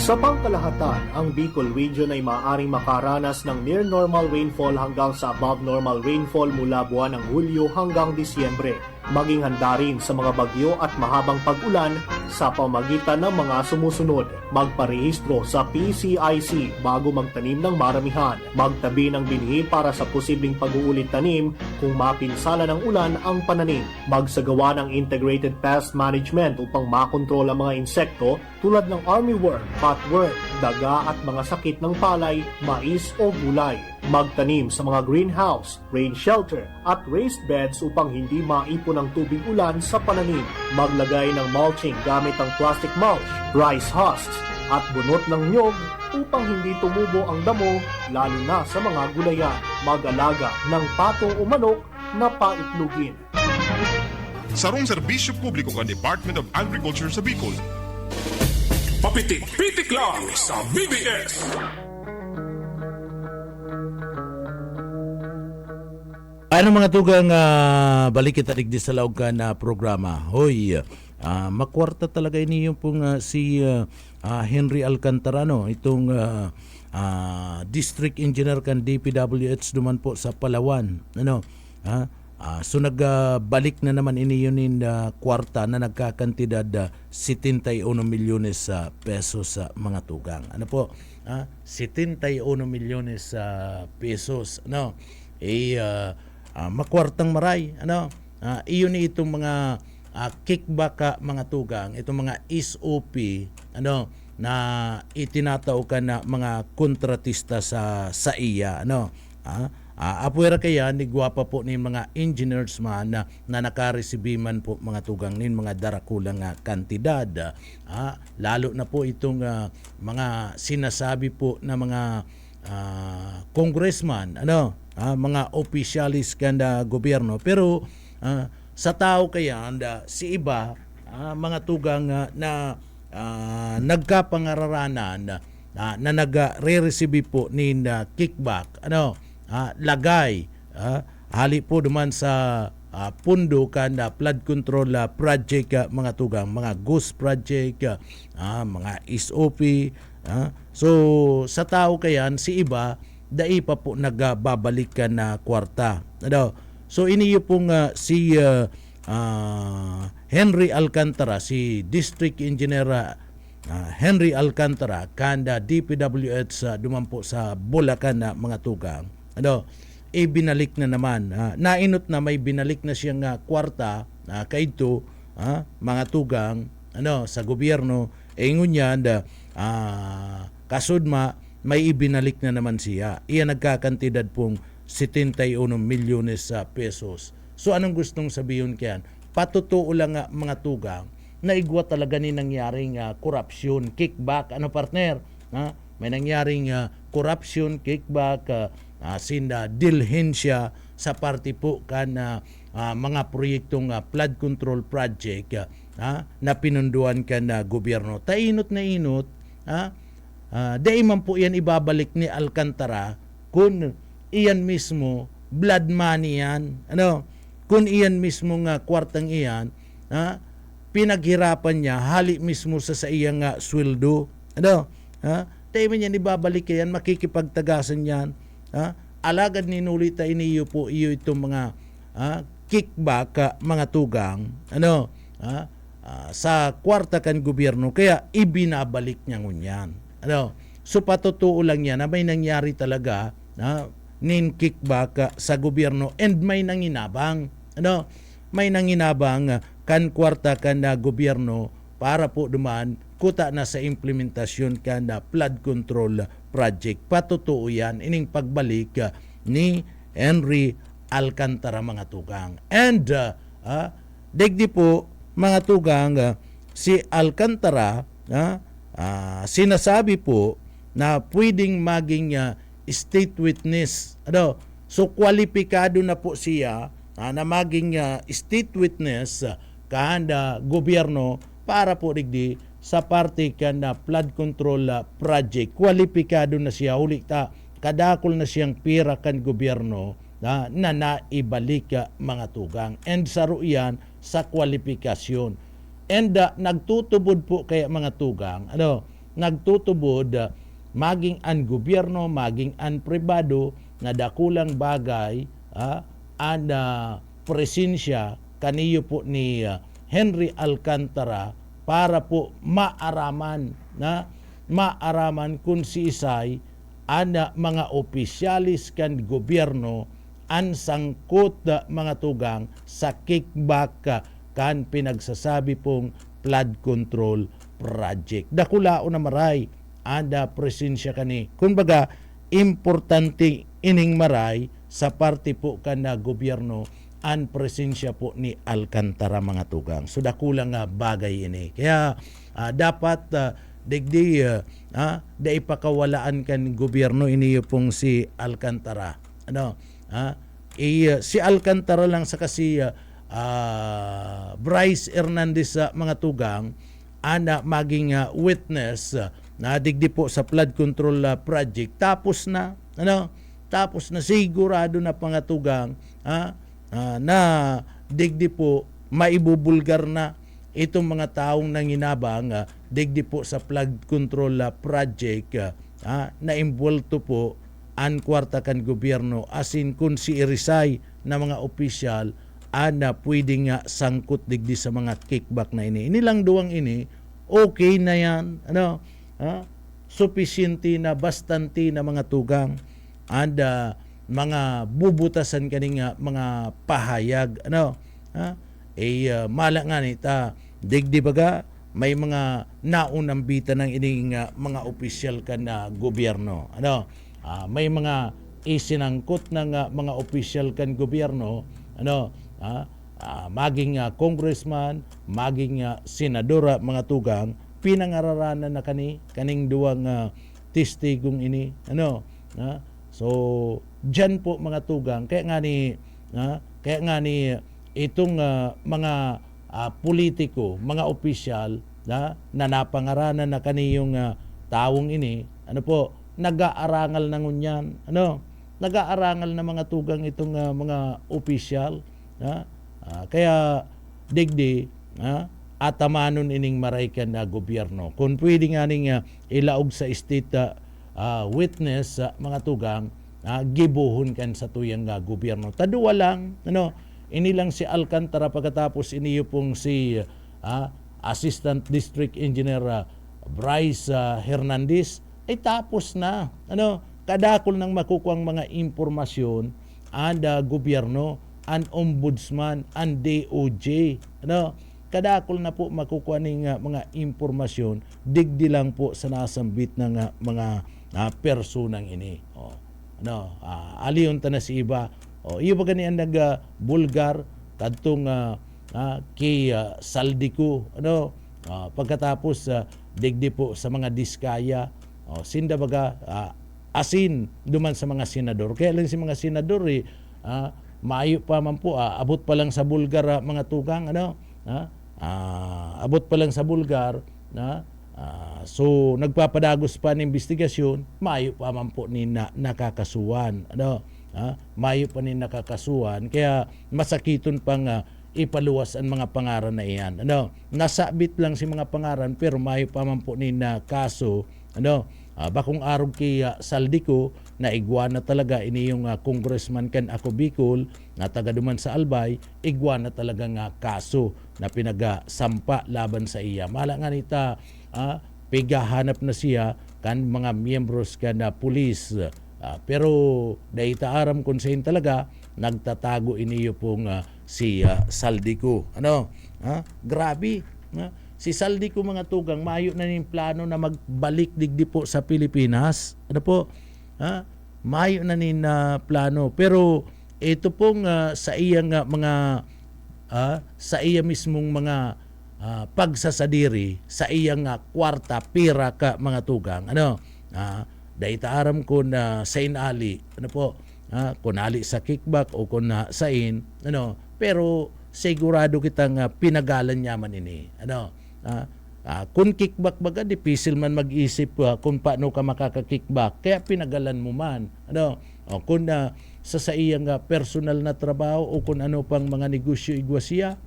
Speaker 5: Sa pangkalahatan, ang Bicol Region ay maaaring makaranas ng near normal rainfall hanggang sa above normal rainfall mula buwan ng Hulyo hanggang Disyembre. Maging handa rin sa mga bagyo at mahabang pag-ulan sa pamagitan ng mga sumusunod. Magparehistro sa PCIC bago magtanim ng maramihan. Magtabi ng binhi para sa posibleng pag-uulit tanim kung mapinsala ng ulan ang pananim. Magsagawa ng integrated pest management upang makontrol ang mga insekto tulad ng armyworm, cutworm, daga at mga sakit ng palay, mais o gulay. Magtanim sa mga greenhouse, rain shelter at raised beds upang hindi maipon ang tubig ulan sa pananim. Maglagay ng mulching gamit ang plastic mulch, rice husks at bunot ng nyog upang hindi tumubo ang damo lalo na sa mga gulayan. Mag-alaga ng patong o manok na paitlugin.
Speaker 3: Sarong serbisyo publiko kan Department of Agriculture sa Bicol.
Speaker 1: Papitik-pitik lang sa BBS.
Speaker 2: Ano mga tugang balik kita digdi sa laog ka na programa. Hoy, makwarta talaga ini yung pong si Henry Alcantarano, itong district engineer kan DPWH duman po sa Palawan. So nagbalik na naman ini yun kwarta na nagkakantidad 71 milyones pesos sa mga tugang. Ano po? 71 milyones pesos. Makwartang maray, iyon itong mga kickback mga tugang, itong mga SOP na itinatawag na mga kontratista sa iya, apuera kaya ni gwapa po ni mga engineers man na nakaresibi man po mga tugang nin mga darakulang kantidad, lalo na po itong mga sinasabi po na mga congressman, mga opisyalis kanda gobyerno, pero sa tao kaya si iba mga tugang na nagkapangararanan na nagre-receive po ni kickback, lagay hali po duman sa pundo kan flood control project mga tugang, mga ghost project, mga SOP. So sa tao kayan si iba dai pa po nagbabalikan na kwarta. So iniyo pong si Henry Alcantara, si District Engineer Henry Alcantara kanda DPWH dumampo sa Bulacan na mga tugang. Binalik na naman. Nainot na may binalik na siyang kwarta kaito mga tugang sa gobyerno. Ngunyan kasudma may ibinalik na naman siya. Iyan nagkakantidad pong 71 milyones pesos. So anong gustong sabihin kyan? Patutuo lang mga tugang na igwa talaga ni nangyaring corruption, kickback, partner? May nangyaring corruption, kickback, sinda dilhensya sa party po kan mga proyektong flood control project na pinunduan kan gobyerno. Tainot na inot, Dahil man po yan ibabalik ni Alcantara kung iyan mismo blood money yan. Kung iyan mismo nga kwartang iyan, pinaghirapan niya hali mismo sa iyang sweldo. Dahil man yan ibabalik yan, makikipagtagasan yan. Alagad ninulita iniyo po iyo itong mga kickback, mga tugang, sa kwarta kan gobyerno, kaya ibinabalik niya ngunyan. So patotoo lang yan na may nangyari talaga nin kickback sa gobyerno and may nanginabang. May nanginabang kan kwarta kan gobyerno para po duman kuta na sa implementasyon kan flood control project. Patotoo yan ining pagbalik ni Henry Alcantara, mga tugang. And digdi po, mga tugang, si Alcantara sinasabi po na pwedeng maging state witness. So kwalipikado na po siya na maging state witness kahanda gobyerno para po digdi sa parte kan flood control project. Kwalipikado na siya, ulit kadakol na siyang pira kan gobyerno na naibalik, mga tugang. And sa ruyan sa kwalifikasyon. And nagtutubod po kaya, mga tugang, nagtutubod maging ang gobyerno, maging ang pribado na dakulang bagay presensya kaniyo po ni Henry Alcantara para po maaraman kung si isay mga opisyalis kan gobyerno ang sangkot, mga tugang, sa kickback kan pinagsasabi pong flood control project. Dakulao na maray anda presensya kani. Kumbaga, importante ining maray sa parte po kan gobyerno ang presensya po ni Alcantara, mga tugang. So dakulang bagay ini. Kaya dapat digdi daipakawalaan kan gobyerno iniyo pong si Alcantara. Si Alcantara lang sa kasi Bryce Hernandez, mga tugang, maging witness na digdi po sa flood control project. Tapos na sigurado na, mga tugang, na digdi po maibubulgar na itong mga taong nanginabang digdi po sa flood control project na involved po ang kwarta kan gobyerno, asin kung si irisay na mga opisyal na pwede nga sangkot digdi sa mga kickback na ini. Inilang duwang ini, okay na yan. Sufficiente na, bastante na, mga tugang. And mga bubutasan kaning mga pahayag. Mala nga nita, digdi baga, may mga naunambitan ng ining mga opisyal kan gobyerno. May mga isinangkot ng mga opisyal kan gobyerno, maging congressman, maging senadora, mga tugang, pinangararanan na kaning duwang testigong ini. So diyan po, mga tugang, kaya nga ni itong mga politiko, mga opisyal na napangaranan na kaniyong taong ini, nag-aarangal na ngunyan. Nag-aarangal na, mga tugang, itong mga opisyal. Kaya digdi atamanon ining maraykan na gobyerno. Kung pwede nga ning ilaog sa state witness, mga tugang, gibuhon kan sa tuyang gobyerno. Tadua lang, inilang si Alcantara, pagkatapos iniyo pong si Assistant District Engineer Bryce Hernandez, ay tapos na. Kadakol ng makukuhang mga impormasyon ang gobyerno, ang ombudsman, ang DOJ. Kadakol na po makukuha ng mga impormasyon, digdi lang po sa nasambit ng mga personang ini. Aliyon ta na si iba. Iyo ba ganyan nag-bulgar kadtong kay Saldico, pagkatapos digdi po sa mga diskaya, sinda baga asin duman sa mga senador. Kaya lang si mga senador maayo pa man po, abot pa lang sa Bulgar, mga tugang, abot pa lang sa Bulgar, So nagpapadagos pa ng investigasyon, mayo pa man po ni nakakasuhan. Mayo pa ni nakakasuhan, kaya masakiton pang ipaluwas ang mga pangaran na iyan. Nasabit lang si mga pangaran pero mayo pa man po ni na kaso. Bakong arog kay Saldico na iguana talaga ini yung congressman Ken Ako Bicol na taga duman sa Albay, iguana talaga nga kaso na pinagasampa laban sa iya. Mala nga nita pigahanap na siya kan mga miyembros kan na pulis. Pero daita aram kung saan talaga nagtatago iniyo pong si Saldico. Grabe. Si Saldico mga tugang, mayo na ning plano na magbalik digdi po sa Pilipinas. Mayo na ning plano. Pero ito pong sa iyang sa iya mismong mga pagsasadiri, sa iyang kwarta, pira ka mga tugang. Daita aram ko na sain ali, kung ali sa kickback o kung sain, pero sigurado kitang pinagalan yaman ini. Kung kickback baga, dipisil man mag-isip kung paano ka makaka-kickback, kaya pinagalan mo man. Kung sa iyang personal na trabaho o kung ano pang mga negosyo igwasya,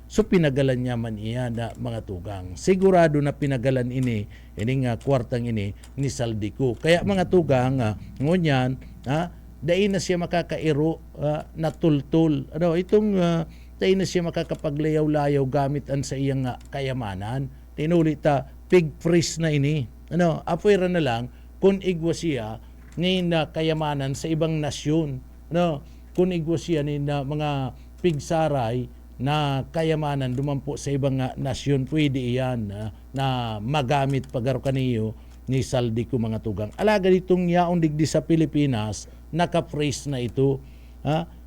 Speaker 2: so pinagalan niya man iyan mga tugang. Sigurado na pinagalan ini kwartang ini ni Saldico. Kaya mga tugang, ngunyan, dain na siya makakairo na tultul. Itong dain na siya makakapaglayaw-layaw gamit an sa iyang kayamanan. Tinulita, pig freeze na ini. Apuira na lang kung igwa siya ni kayamanan sa ibang nasyon. Kung igwa siya ni mga pigsaray na kayamanan dumampo sa ibang nasyon, pwede iyan na magamit pagaro kaniyo ni Saldico mga tugang. Alaga ditong yaong digdi sa Pilipinas, naka-freeze na ito.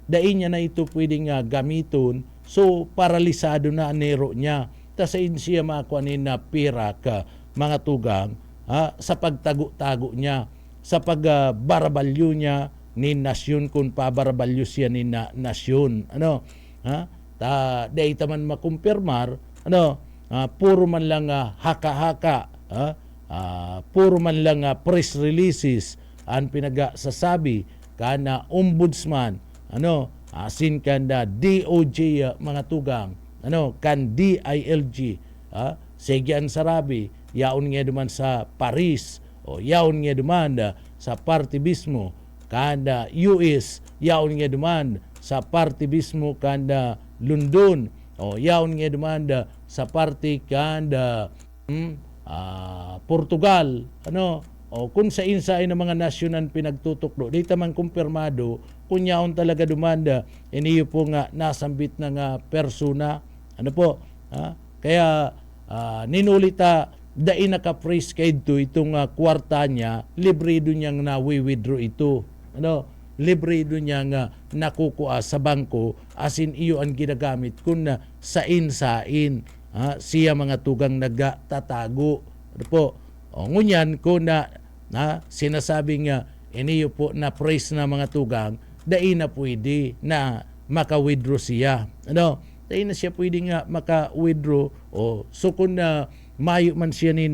Speaker 2: Dain niya na ito pwedeng gamiton, so paralisado na nero niya. Tasain siya makuha ni na pira ka mga tugang sa pagtago-tago niya, sa pagbarabalyo niya ni nasyon kung pabarabalyo siya ni nasyon. Daita man makumpirmar, puro man lang haka-haka, puro man lang press releases ang pinagasasabi kana ombudsman, asin kanda DOJ mga tugang, kan DILG, Segyan Sarabi, yaon nga duman sa Paris, o yaon nga duman sa partibismo, kanda US, yaon nga duman sa partibismo kanda London, o yaon nga demanda sa party kanda Portugal, o kung sa insa ay ng mga nasyon ang pinagtutuklo, dito man kumpirmado kung yaon talaga demanda iniyo po nga nasambit na nga persona, kaya ninulita dain naka-freeze kay itong kwarta niya, librido niyang na-withdraw ito, librido niya nga nakukuha sa bangko, asin iyo ang ginagamit kung sain-sain siya mga tugang nagtatago. Ngunyan kung sinasabing iniyo po na praise na mga tugang, dain na pwede na maka-withdraw siya. Dain na siya pwede nga maka-withdraw, o so kung mayo man siya ni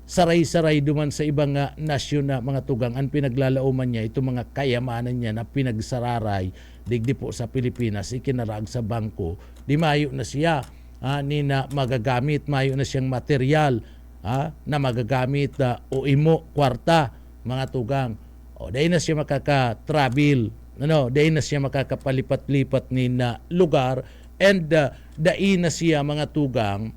Speaker 2: saray-saray duman sa ibang nasyon na mga tugang, ang pinaglalauman niya, itong mga kayamanan niya na pinagsararay digdi po sa Pilipinas, ikinarag sa bangko, di mayo na siya ni na magagamit, mayo na siyang material na magagamit o imo kwarta mga tugang. O dahil na siya makaka-travel, dahil na siya makakapalipat-lipat ni na lugar, and dahil na siya mga tugang,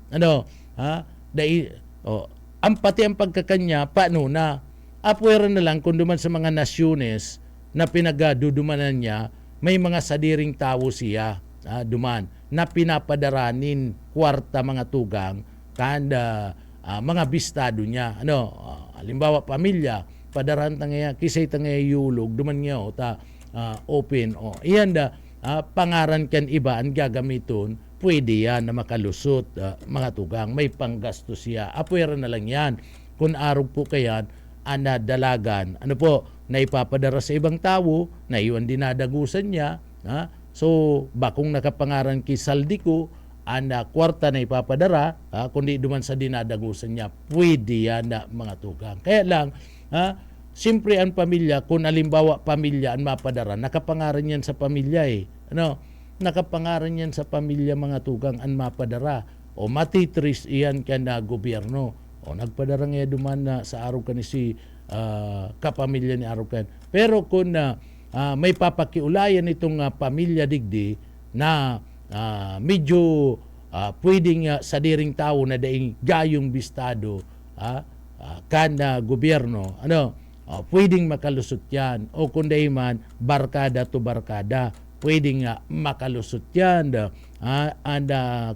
Speaker 2: ang pati ang pagkakanya, paano na? Apwera na lang kung duman sa mga nasyones na pinagadudumanan niya, may mga sadiring tao siya, duman, na pinapadaranin kwarta mga tugang, kanda mga bistado niya. Halimbawa, pamilya, padaran tangaya, kisay tangaya yulog, duman niya, open. Iyan pangaran kan iba ang gagamiton, pwede yan na makalusot mga tugang, may panggasto siya. Apwera na lang yan. Kung arog po kayan, dalagan, na ipapadara sa ibang tao, na iwan dinadagusan niya. So, bakong nakapangaran kay Saldico, anda kwarta na ipapadara, kundi duman sa dinadagusan niya, pwede yan na mga tugang. Kaya lang, siyempre ang pamilya, kung alimbawa pamilya ang mapadara, nakapangaran yan sa pamilya nakapangaran yan sa pamilya mga tugang ang mapadara. O matitris iyan ka na gobyerno. O nagpadara nga duman na sa araw ka ni si kapamilya ni Arukan. Pero kung may papakiulayan itong pamilya digdi na medyo pwedeng sa diring tao na daing gayong bistado kana gobyerno, pwedeng makalusot yan. O kung dahi man, barkada to barkada, pwedeng makalusot yan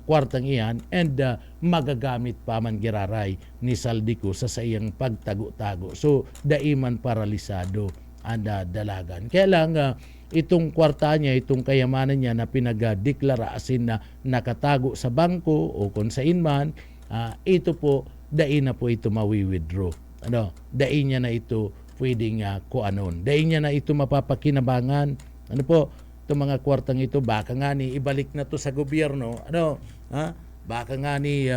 Speaker 2: kwartang iyan and magagamit pa man giraray ni Saldico sa sayang pagtago-tago. So, daiman paralisado dalagan. Kaya lang, itong kwarta niya, itong kayamanan niya na pinag-deklara asin na nakatago sa bangko o kung saan man, ito po, dain na po ito mawi-withdraw. Dain niya na ito pwedeng kuanon. Dain niya na ito mapapakinabangan. Itong mga kwartang ito, baka nga ni ibalik na to sa gobyerno. Baka nga ni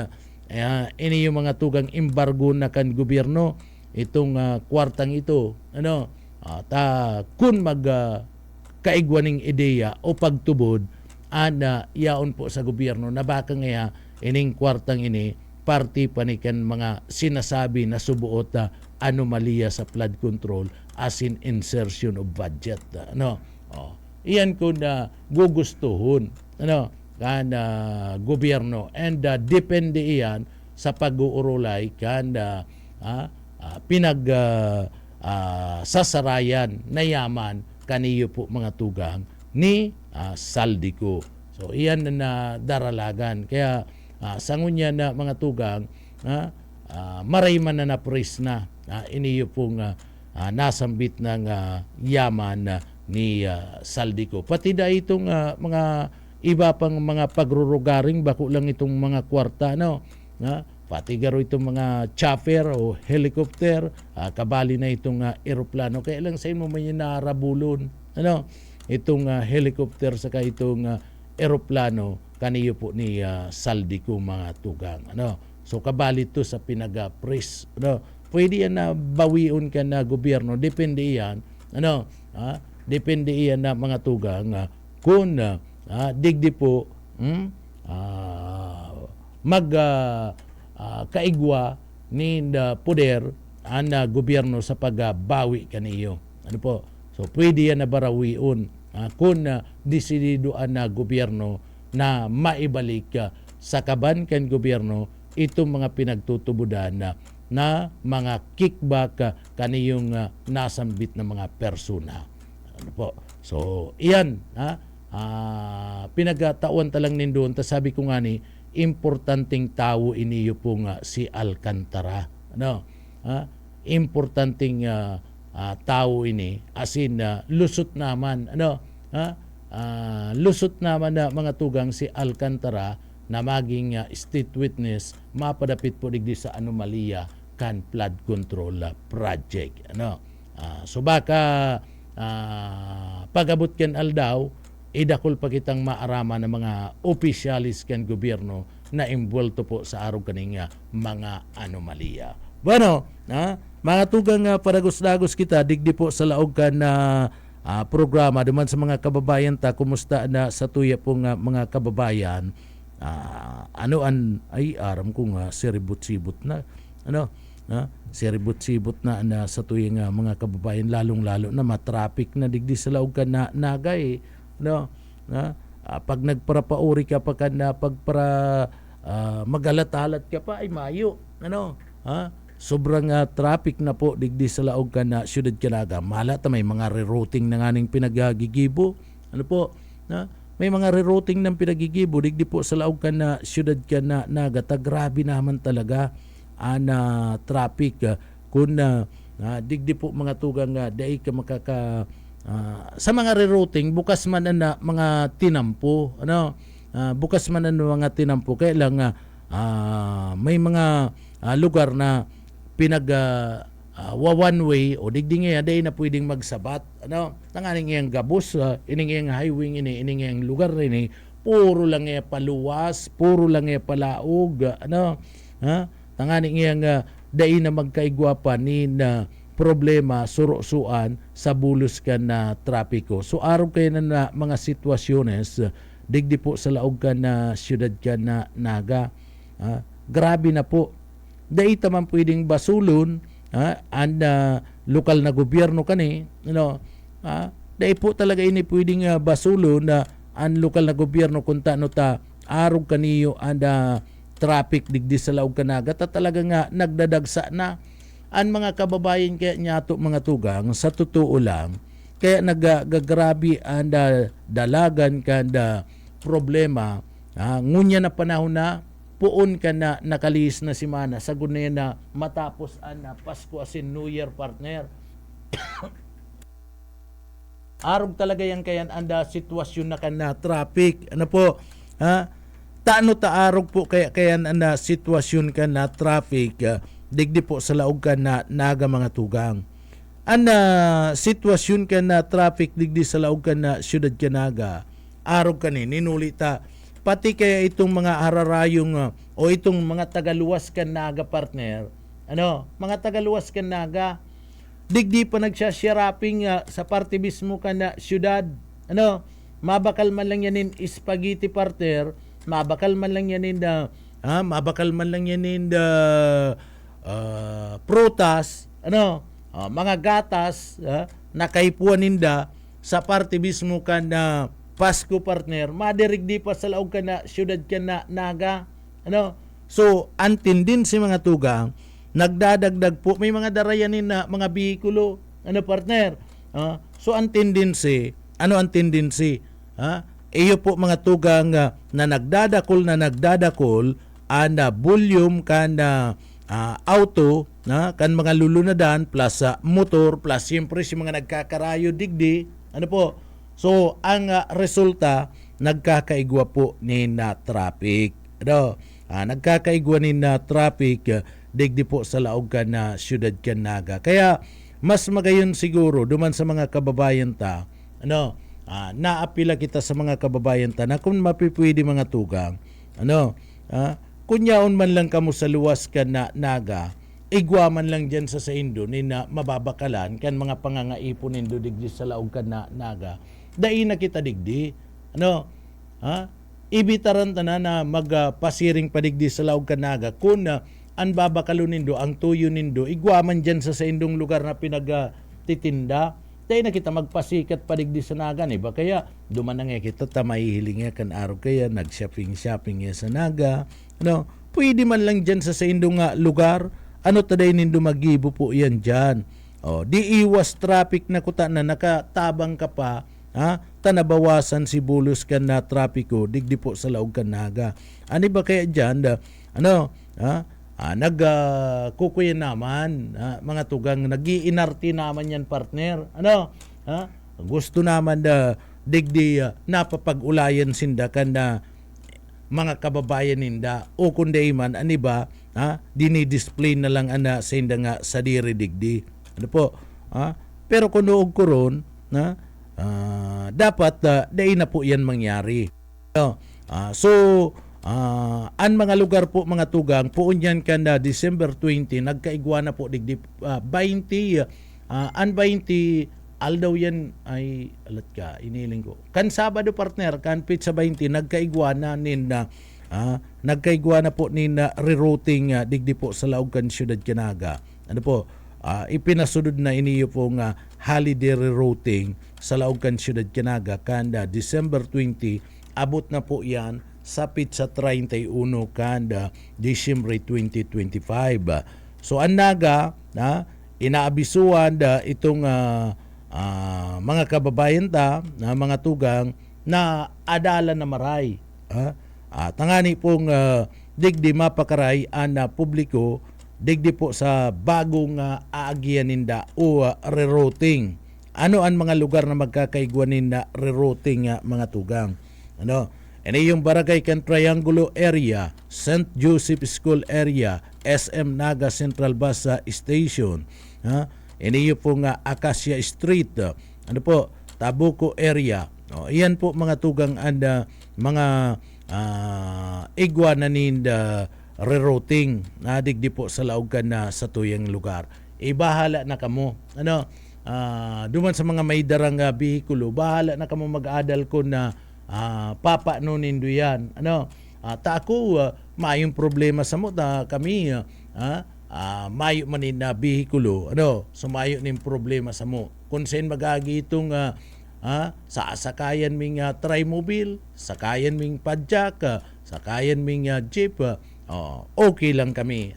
Speaker 2: ini yung mga tugang embargo na kan gobyerno, itong kwartang ito. Kung kaigwaning ideya o pagtubod, yaon po sa gobyerno na baka nga ining kwartang ini, party panikan mga sinasabi na subuot anomalya sa flood control as in insertion of budget. Iyan kung gugustuhon gobyerno and depende iyan sa pag-uurulay kan sasarayan na yaman kaniyo po mga tugang ni Saldico. So iyan na daralagan. Kaya sangunya na mga tugang marayman na napres na iniyo pong nasambit ng yaman ni Saldico. Pati da itong mga iba pang mga pagrurugaring bako lang itong mga kwarta pati garo itong mga chopper o helicopter, kabali na itong eroplano. Kaya lang sa inyo may narabulon itong helicopter saka itong eroplano kaniyo po ni Saldico mga tugang. So kabali to sa pinag-press. Pwede yan na bawion ka na gobyerno, depende yan depende iyan na mga tugang kung digdi po kaigwa ni poder ang gobyerno sa pagbawi kaniyo. So pwede yan na barawion kung desidido ang gobyerno na maibalik sa kaban kan gobyerno itong mga pinagtutubudan na mga kickback kaniyong nasambit na mga persona. So, iyan, pinagtaon talang nindun, sabi ko nga ni, importanteng tao iniyo po nga si Alcantara. Importanteng tao ini, asin lusot naman, lusot naman na mga tugang si Alcantara na maging state witness, mapadapit po digdi sa anomalya kan flood control project. So baka pagabot ken aldaw, idakol pa kitang maarama ng mga opisyalis ken gobyerno na imbwelto po sa araw kaning mga anomalya. Bueno, mga tugang paragos-dagos kita, digdi po sa laog kan na programa duman sa mga kababayan ta, kumusta na sa tuya pong mga kababayan. Aram ko nga siribot-sibot na siribot-sibot na sa tuyang mga kababayan, lalong-lalo na matraffic na digdi sa laog ka na nagay pag nagparapauri ka pa ka na pagpara magalat-alat ka pa ay mayo sobrang traffic na po digdi sa laog ka na syudad Canaga. Malata may mga rerouting na nganing pinagigibo may mga rerouting ng pinagigibo digdi po sa laog ka na syudad ka na nagata. Grabe naman talaga traffic kung digdi po mga tugang dai ka makaka sa mga rerouting bukas man na mga tinampo bukas man na mga tinampo. Kaya lang may mga lugar na pinag one way o digdi nga dai na pwedeng magsabat nanganing iyang gabos ining iyang highway ining iyang lugar ini puro lang paluwas, puro lang palaog, ano, ha? Tangani nga dai na magkaigwa pa ni na problema surusuan sa bulos ka na trapiko. So araw kayo na mga sitwasyones digdi po sa laog ka na siyudad ka na Naga. Grabe na po. Dai taman pwedeng basulon ang lokal na gobyerno kani, dai po talaga ini pwedeng basulon na ang lokal na gobyerno kung tano ta araw kaniyo ang traffic digdi sa laog ka Naga ta talaga nga nagdadagsa na ang mga kababayan kaya nyato mga tugang sa totoo lang kaya nagagrabe ang dalagan kanda problema ngunya na panahon na puon ka na nakalis na si Mana sa gunay na matapos ang Pasko asin New Year partner. Arog talaga yan kaya anda sitwasyon na ka na traffic ano po taano taarog po kaya na sitwasyon ka na traffic digdi po sa laog ka na Naga mga tugang. Sitwasyon ka na traffic digdi sa laog ka na siyudad ka Naga. Arog ka ninulita pati kaya itong mga ararayong o itong mga tagaluwas ka Naga partner. Mga tagaluwas ka Naga digdi pa nagsya-shopping sa parte mismo ka na siyudad. Mabakal man lang yanin spaghetti partner. Mabakal man lang yanin prutas, mga gatas, nakaipuan ninda sa parte mismo ka na Pasko partner, madirigdi pa sa laog ka na siyudad ka na Naga. So, antindin si mga tugang, nagdadagdag po, may mga darayanin na mga bihikulo, partner. So, antindin si, antindin si, iyo po mga tugang na nagdadakol ang volume kan auto kan mga lulunadan plus motor plus siyempre si mga nagkakarayo digdi so ang resulta nagkakaigwa po ni na traffic nagkakaigwa ni na traffic digdi po sa laog ka na siyudad ka Naga kaya mas magayon siguro duman sa mga kababayan ta naapila kita sa mga kababayan ta na kung mapipwede mga tugang kunyaon man lang kamo sa luwas ka na Naga igwa man lang dyan sa Indo ni na mababakalan kan mga pangangaipon nindo digdi sa laog ka na Naga dai na kita digdi ibitaran ta na magpasiring padigdi sa laog ka Naga kun ang babakalo nindo ang tuyo nindo igwa man dyan sa Indong lugar na pinagtitinda tayo na kita magpasikat padigdi sa Naga ba kaya duman nga kita mahihiling kan araw kaya nag-shopping sa Naga pwede man lang dyan sa indong lugar taday nindo magibo po yan dyan di iwas traffic na kuta na nakatabang ka pa tanabawasan si bulos ka na trapiko digdi po sa laog ka Naga ba kaya dyan nagkukuya naman mga tugang nag-iinarti naman yan partner gusto naman digdi napapag-ulayan sinda kan na mga kababayan ninda o kundi man aniba dinidisplay na lang sa inda nga sa diri digdi pero kung noog ko ron dapat dai na po yan mangyari ang mga lugar po mga tugang puon yan ka na December 20 nagkaigwa na po digdi 20 aldaw yan ay alat ka iniling ko kan Sabado partner kan pizza 20 nagkaigwa na nagkaigwa na po na rerouting digdi po sa laog kan siyudad ka Naga ipinasudod na iniyo po nga holiday rerouting sa laog kan siyudad ka Naga kanda December 20 abot na po yan sa pizza 31 kanda December 2025 so ang Naga inaabisuan itong mga kababayan ta na mga tugang na adala na maray tangani pong digdi mapakaray ang publiko digdi po sa bagong aagyan ninda o rerouting ang mga lugar na magkakaigwanin na rerouting mga tugang yung Barangay kan Triangulo area, St. Joseph School area, SM Naga Central Bus Station iniyo po nga Acacia Street Tabuco area iyan po mga tugang mga igwa na ninda rerouting na digdi po sa laog ka na sa tuyang lugar. Bahala na kamo. Duman sa mga may darang bihikulo, bahala na kamo mag-adal ko na papa no nindo yan. Ta ako mayong problema sa mo ta kami mayo manin na bihikulo. Sumayo ning problema sa mo. Kung saan magagi itong sa sakayan ming trimobile, sakayan ming padjak, sakayan ming jeep, okay lang kami.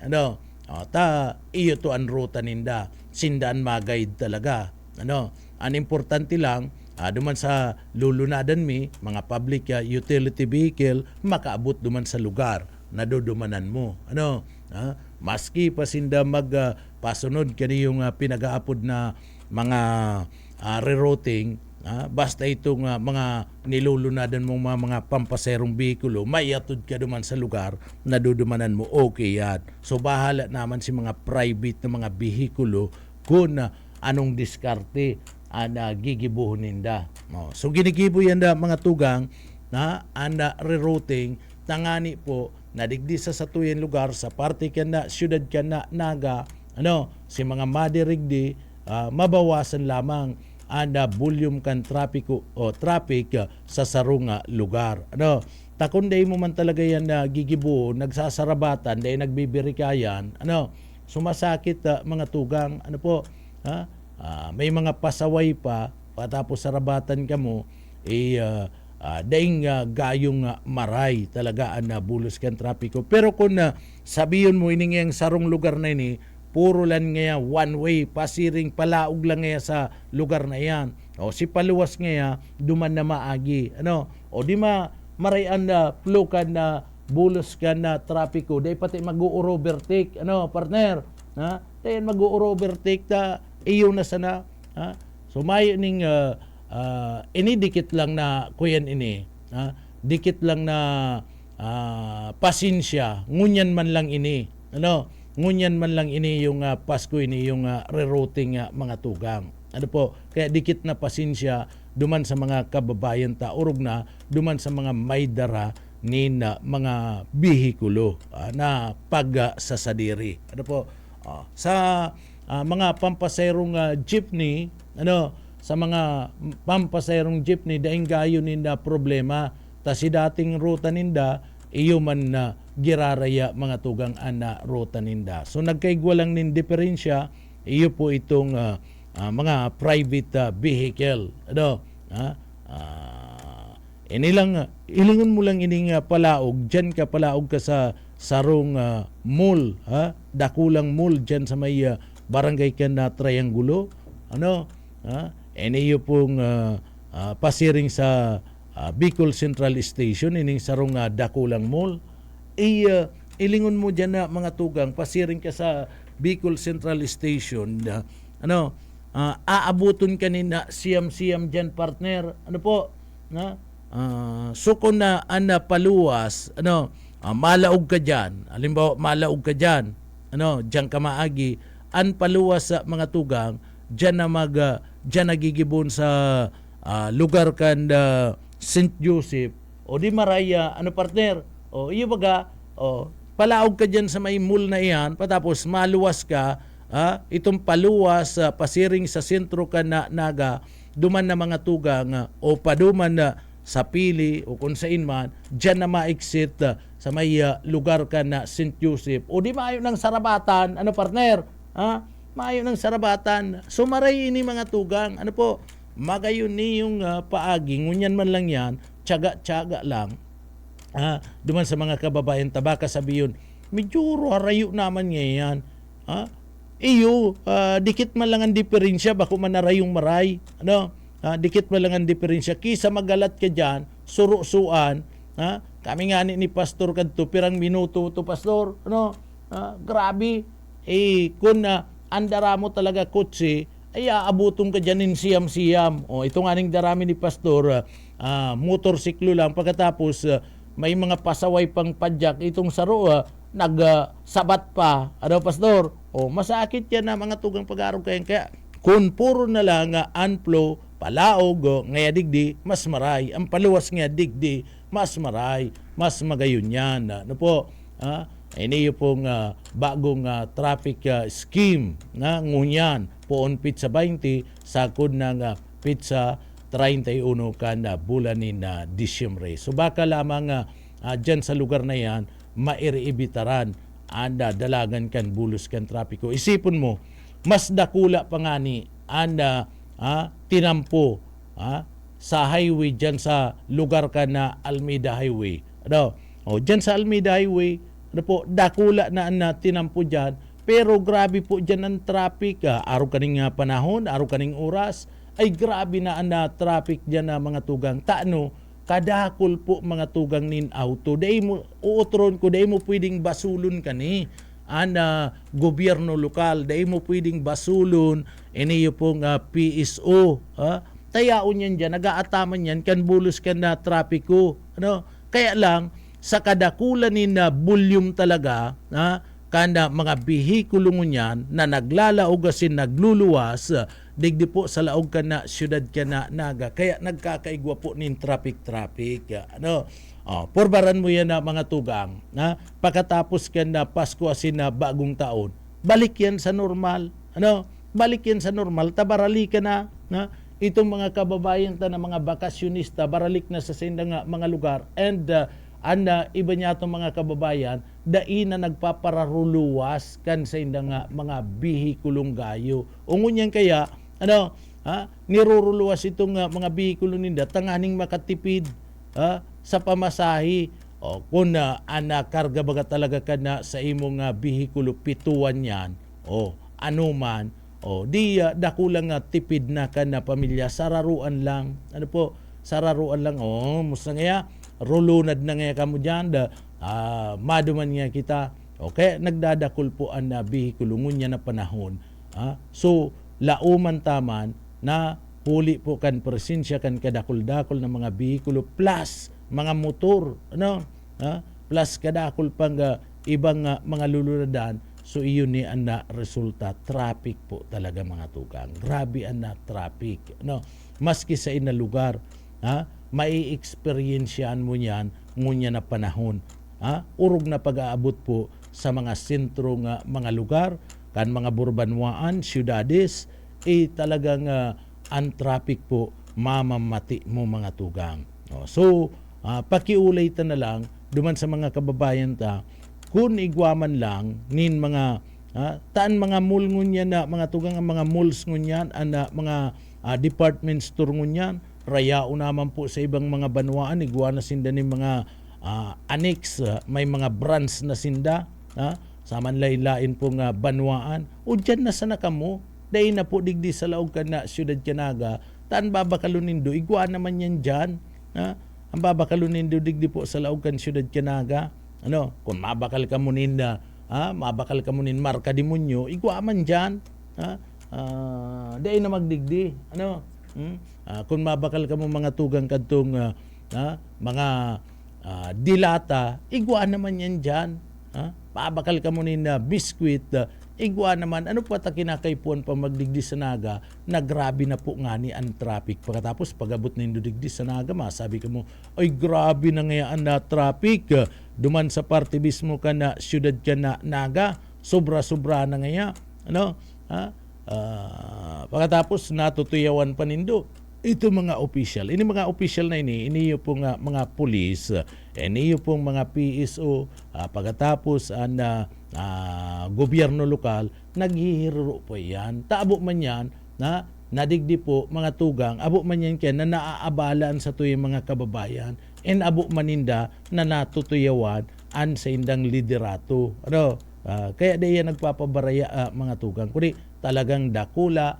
Speaker 2: Ta iyo to ang ruta ninda. Sindaan mag-guide talaga. Ang importante lang, duman sa lulunadan mi, mga public utility vehicle, makaabot duman sa lugar na dudumanan mo. Maski pa sinda magpasunod kani yung pinag-aapod na mga rerouting, basta itong mga nilulunadan mong mga pampaserong bihikulo, maiatod ka duman sa lugar na dudumanan mo, okay yan. So bahala naman si mga private na mga bihikulo kung anong diskarte na gigibuhon ninda. So ginigibo yan da mga tugang na rerouting tangani po nadigdi sa satuyan lugar sa parte kan na syudad kan na naga si mga madirigdi mabawasan lamang volume kan trapiko o traffic sa sarong lugar. Takunday mo man talaga yan na gigibo, nagsasarabatan, dahil nagbibirikayan, sumasakit mga tugang, may mga pasaway pa, patapos sarabatan ka mo, daing gayong maray talaga na bulos kan trapiko. Pero kung sabihin mo ining yung sarong lugar na ini, puro lang nga one way, pasiring palaog lang nga sa lugar na yan. Si paluwas nga duman na maagi. Di marayan na plukan na bulos ka na trapiko, day pati mag-u-overtake. Partner? Dayan mag-u-overtake ta, iyo na sana. So may ning inidikit lang na kuyan ini. Dikit lang na pasensya, ngunyan man lang ini. Ngunyan man lang ini yung Pasko ini yung rerouting mga tugang. Kaya dikit na pasensya duman sa mga kababayan ta urog na duman sa mga maydara ni mga bihikulo na pagsasadiri. Sa mga pampaserong jeepney, sa mga pampaserong jeepney daing gayo ninda problema ta si dating ruta ninda iyo man na giraraya mga tugang ana ruta ninda. So nagkaigwa lang nin diferensya iyo po itong mga private vehicle. Ilingon mo lang ining palaog, dyan ka palaog ka sa sarong mall, dakulang mall dyan sa may barangay ka na Triangulo. Iyo pong pasiring sa Bicol Central Station, ining sarong dakulang mall. Ilingon mo dyan na mga tugang, pasiring ka sa Bicol Central Station, aabuton ka nina siyam-siyam dyan, partner. Sukon na paluwas, malaog ka dyan. Halimbawa, malaog ka dyan. Dyan ka maagi. An paluwas sa mga tugang, dyan nagigibon sa lugar kan St. Joseph. O di maraya, partner? Iyo baga, palaog ka dyan sa may mall na iyan, patapos maluwas ka, itong paluwas, pasiring sa sentro ka na naga, duman na mga tugang, o paduman na sa pili, o kung saan man, dyan na ma-exit sa may lugar ka na St. Joseph. O di maayo ng sarabatan, partner? Maayo ng sarabatan. Sumaray ini mga tugang, magayon ni yung paagi, ngunyan man lang yan, tiyaga-tiyaga lang. Duman sa mga kababayan tabaka sabiyon, medyo harayo naman ngayon. Iyo, dikit man lang ang diferensya, bako man narayong maray. Dikit man lang ang diferensya. Kisa magalat ka dyan, surusuan. Kami nga ni Pastor kadto, pirang minuto to Pastor. Grabe. Kung andara mo talaga kutsi, ay aabutong ka dyan in siyam-siyam. Ito nga ning darami ni Pastor, motorsiklo lang. Pagkatapos, may mga pasaway pang padyak. Itong saro, nagsabat pa. Pastor? Masakit yan na mga tugang pag-arog kayo. Kaya, kung puro na lang unflow, palaog, ngaya digdi, mas maray. Ang paluwas nga digdi, mas maray, mas magayon yan. Ano po, ini yung pong bagong traffic scheme na ngunyan poon pizza 20 sakod ng pizza 31 kan bulan ni Disyembre. So baka lamang dyan sa lugar na yan mairiibitaran anda dalagan kan bulos kan trapiko. Isipon mo, mas dakula pa nga ni anda tinampo sa highway dyan sa lugar ka na Almeida Highway. Ano? O, dyan sa Almeida Highway, ano po, dakula na tinampo dyan, pero grabe po dyan ang traffic. Araw kaning panahon, araw kaning oras, ay grabe na ang traffic dyan na mga tugang. Taano, kadakol po mga tugang nin auto. Dahil mo, uutron ko, dahil mo pwedeng basulon ka ni gobyerno lokal. Dahil mo pwedeng basulon, iniyo pong PSO. Tayaon yan dyan, nag-aataman yan, kan bulos ka na trapiko. Ano? Kaya lang, sa kadakulan ni na volume talaga, kanda mga bihikulo ngunyan na naglalaog asin nagluluwas, digdi po sa laog ka na syudad ka na naga. Kaya nagkakaigwa po nin traffic. Ano? Porbaran mo yan na mga tugang. Pagkatapos ka na Pasko asin na bagong taon, balik yan sa normal. Ano? Balik yan sa normal. Tabarali ka na. Itong mga kababayan ta na mga bakasyonista, baralik na sa sindang mga lugar. And iba niya itong mga kababayan, dai na nagpapararuluwas kan sa indang mga bihikulong gayo. Ungon yan kaya, niruruluwas itong mga bihikulo ninda, tanganing makatipid sa pamasahe. Kung karga baga talaga ka na sa imong bihikulo, pituan yan, anuman, di dakulang tipid na ka na pamilya, sararuan lang. Ano po, sararuan lang. Musta nga rulunad na nga kamo dyan, maduman nga kita. Okay, nagdadakol po ang bihikulungon niya na panahon. So, lauman taman na huli po kan presensya kan kadakol-dakol ng mga bihikulo plus mga motor. Ano? Plus kadakol pang ibang mga lulunadan. So, iyon ni ang resulta. Traffic po talaga mga tukang. Grabe ang traffic. No? Maski sa ina lugar, mai-experiensyan mo yan ngunya na panahon. Urog na pag-aabot po sa mga sentro nga mga lugar, kan mga burbanwaan, syudades, talagang ang traffic po mamamati mo mga tugang. So, pakiulay ta na lang, duman sa mga kababayan ta, kung igwaman lang, nin mga, taan mga mall ngunyan na, mga tugang ang mga malls ngunyan, mga department store ngunyan, rayao naman po sa ibang mga banwaan, igwa na sinda ni mga annex, may mga brands na sinda, sa manlaylain pong banwaan, o dyan na sana kamo, dahil na po digdi sa laog ka na siyudad Kanaga, taan babakalunindo, igwa naman yan dyan, ang babakalunindo digdi po sa laog kan siyudad Kanaga, ano, kung mabakal ka mo nin marka demonyo, igwa man dyan, dahil na magdigdi, ano, kung mabakal ka mo mga tugang kadtong mga dilata, igwa naman yan dyan. Mabakal ka mo nin biskwit, igwa naman. Ano pa ta kinakaipuan pa magdigdi sa naga, na grabe na po nga ni ang traffic. Pagkatapos pag-abot na yung digdi sa naga, masabi ka mo, ay grabe na ngayaan na traffic. Duman sa parte mismo ka na syudad ka na naga, sobra-sobra na ngaya. Ano? Pagkatapos natutuyawan pa nindo. Ito mga official. Ini mga official na ini yung pong mga pulis, ini yung pong mga PSO, pagkatapos ang gobyerno lokal, naghihiro po yan. Taabo man yan, nadigdi po mga tugang, abo man yan kaya na naaabalaan sa tuyong mga kababayan, and abo maninda na natutuyawan an sa indang liderato. Ano? Kaya di yan nagpapabaraya mga tugang. Kuni talagang dakula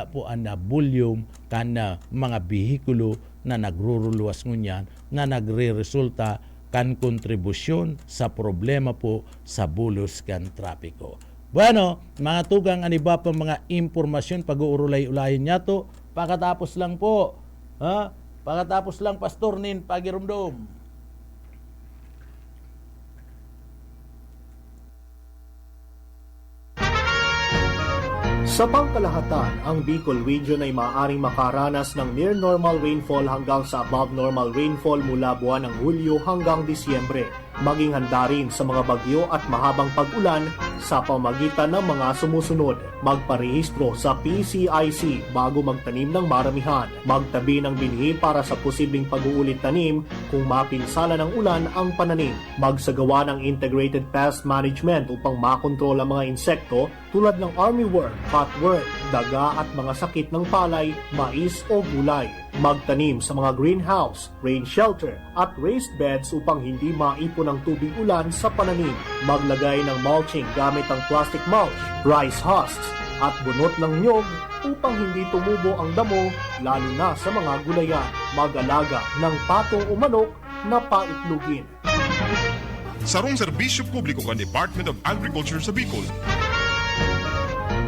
Speaker 2: po ang volume kan mga bihikulo na nagruruluwas ngunyan na nagre-resulta kan kontribusyon sa problema po sa bulos kan trapiko. Bueno, mga tugang, aniba pa mga impormasyon pag-uurulay-ulayin niya to. Pagkatapos lang po, pagkatapos lang, Pastor Nin Pagirumdom.
Speaker 5: Sa pangkalahatan, ang Bicol Region ay maaaring makaranas ng near normal rainfall hanggang sa above normal rainfall mula buwan ng Hulyo hanggang Disyembre. Maging handa rin sa mga bagyo at mahabang pag-ulan sa pamagitan ng mga sumusunod. Magparehistro sa PCIC bago magtanim ng maramihan. Magtabi ng binhi para sa posibleng pag-uulit tanim kung mapinsala ng ulan ang pananim. Magsagawa ng integrated pest management upang makontrol ang mga insekto tulad ng armyworm, cutworm, daga at mga sakit ng palay, mais o gulay. Magtanim sa mga greenhouse, rain shelter at raised beds upang hindi maipon ang tubig ulan sa pananim. Maglagay ng mulching gamit ang plastic mulch, rice husks at bunot ng nyog upang hindi tumubo ang damo lalo na sa mga gulayan. Mag-alaga ng pato o manok na paitlugin.
Speaker 3: Sarong serbisyo publiko kan Department of Agriculture sa Bicol.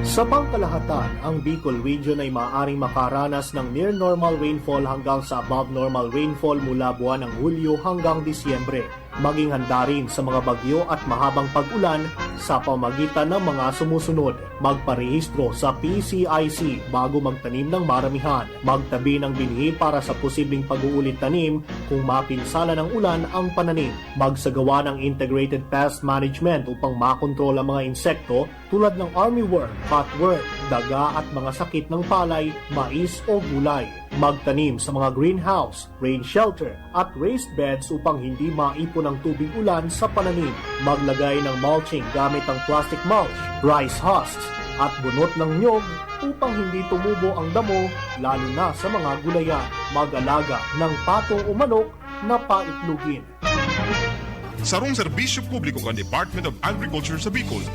Speaker 5: Sa pangkalahatan, ang Bicol Region ay maaaring makaranas ng near normal rainfall hanggang sa above normal rainfall mula buwan ng Hulyo hanggang Disyembre. Maging handa rin sa mga bagyo at mahabang pag-ulan sa pamagitan ng mga sumusunod. Magparehistro sa PCIC bago magtanim ng maramihan. Magtabi ng binhi para sa posibleng pag-uulit tanim kung mapinsala ng ulan ang pananim. Magsagawa ng integrated pest management upang makontrol ang mga insekto tulad ng armyworm, cutworm, daga at mga sakit ng palay, mais o gulay. Magtanim sa mga greenhouse, rain shelter at raised beds upang hindi maipon ang tubig ulan sa pananim. Maglagay ng mulching gamit ang plastic mulch, rice husks at bunot ng nyog upang hindi tumubo ang damo lalo na sa mga gulayan. Mag-alaga ng pato o manok na paitlugin.
Speaker 3: Sarong serbisyo publiko kan Department of Agriculture sa Bicol.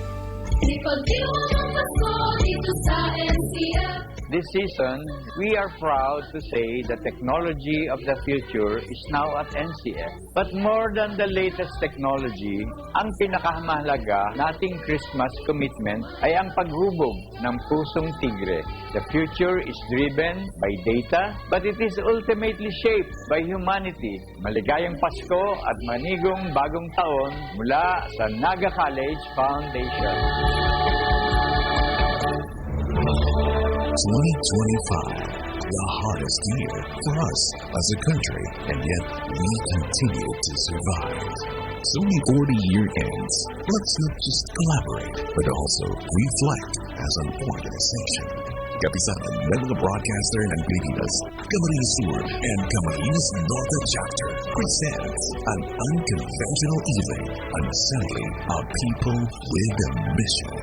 Speaker 6: This season, we are proud to say the technology of the future is now at NCF. But more than the latest technology, ang pinakamahalaga nating Christmas commitment ay ang paghubog ng pusong tigre. The future is driven by data, but it is ultimately shaped by humanity. Maligayang Pasko at manigong bagong taon mula sa Naga College Foundation.
Speaker 1: 2025, the hardest year for us as a country, and yet we continue to survive. So the 40-year ends. Let's not just collaborate, but also reflect as an organization. Kapisanan ng mga broadcaster ng Pilipinas, Camarines Sur and Camarines Norte Chapter presents an unconventional evening, an assembly of people with a mission.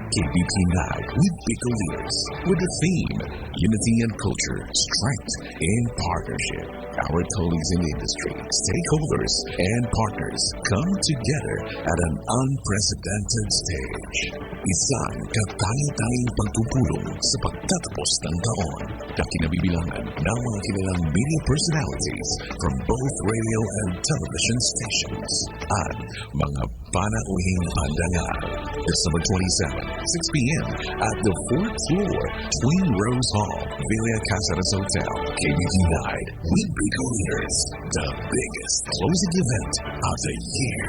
Speaker 1: KBP Night with Bicol Leaders, with the theme, Unity and Culture, Strength in Partnership. Our colleagues in the industry, stakeholders, and partners come together at an unprecedented stage. Isang kataya-tayang pagpupulong sa pagtatapos ng taon na kinabibilangan ng mga kilalang media personalities from both radio and television stations at mga panauhing pandangal. December 27, 6 p.m. at the 4th floor, Twin Rose Hall, Villa Casares Hotel, KBP Night with Bicol Leaders, the biggest closing event of the year.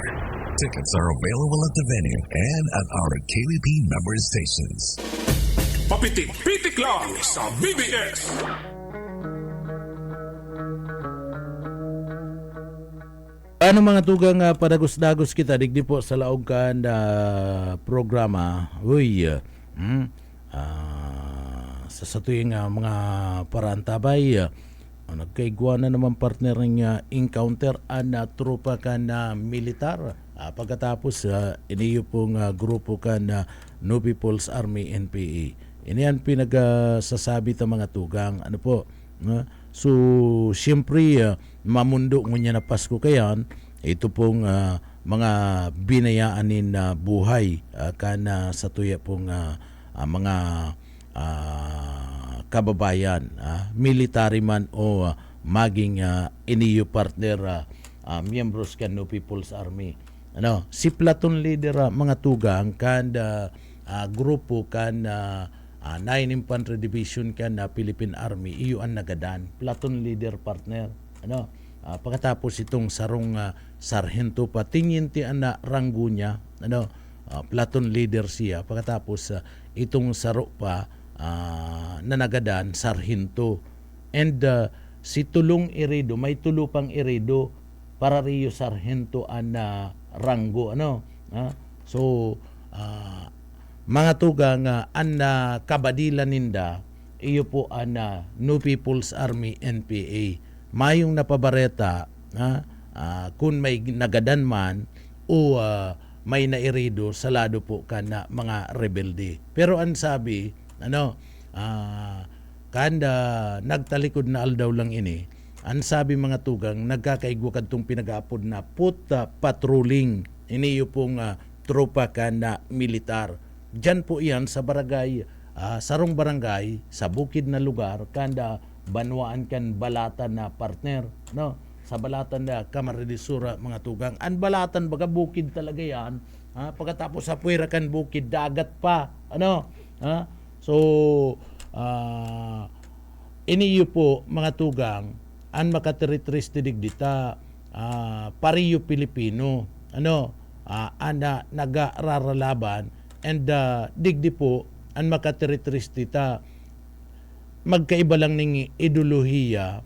Speaker 1: Tickets are available at the venue and at our KBP member stations.
Speaker 3: Papitik-pitik lang sa BBS.
Speaker 2: Ano mga tugang padagos-dagos kita digdi po sa laog kan programa. Uy, sa satuing mga parantabay, nagkaigwa na naman partner ng encounter an tropa kan militar. Pagkatapos iniyo pong grupo kan New People's Army NPA. Ini ang pinagsasabi ta mga tugang. Ano po? So, siyempre, mamundo ngunya na Pasko kayan, ito pong mga binayaanin na buhay kana sa tuya pong mga kababayan, military man o maging iniyo partner miyembros kan New People's Army. Ano, si platoon leader mga tugang kan grupo kan 9 Infantry Division kan na Philippine Army iyo ang nagadan platoon leader partner ano pagkatapos itong sarong sarhento patingin ti ana ranggo niya ano platoon leader siya pagkatapos itong saro pa nanagadan sarhinto. And si Tulong Irido, may tulo pang Irido para riyo sarhento ana ranggo so mga tugang ana kabadila ninda iyo po ana New People's Army NPA mayong napabareta kung may nagadan man o may nairido sa lado po kana mga rebelde. Pero ang sabi kanda nagtalikod na aldaw lang ini, ang sabi mga tugang nagkakaigwa kadtong pinag-aapod na patrolling iniyo pong tropa kanda militar. Diyan po iyan sa barangay, sarong barangay sa bukid na lugar kanda banwaan kan balatan na partner sa balatan na Kamaridisura mga tugang. Ang balatan baga bukid talaga yan. Pagkatapos sa puwera kan bukid dagat pa so iniyo po mga tugang ang makateritris digdita pariyo Pilipino ana nagararalaban and digdi po ang makateritris dita magkaiba lang ning ideolohiya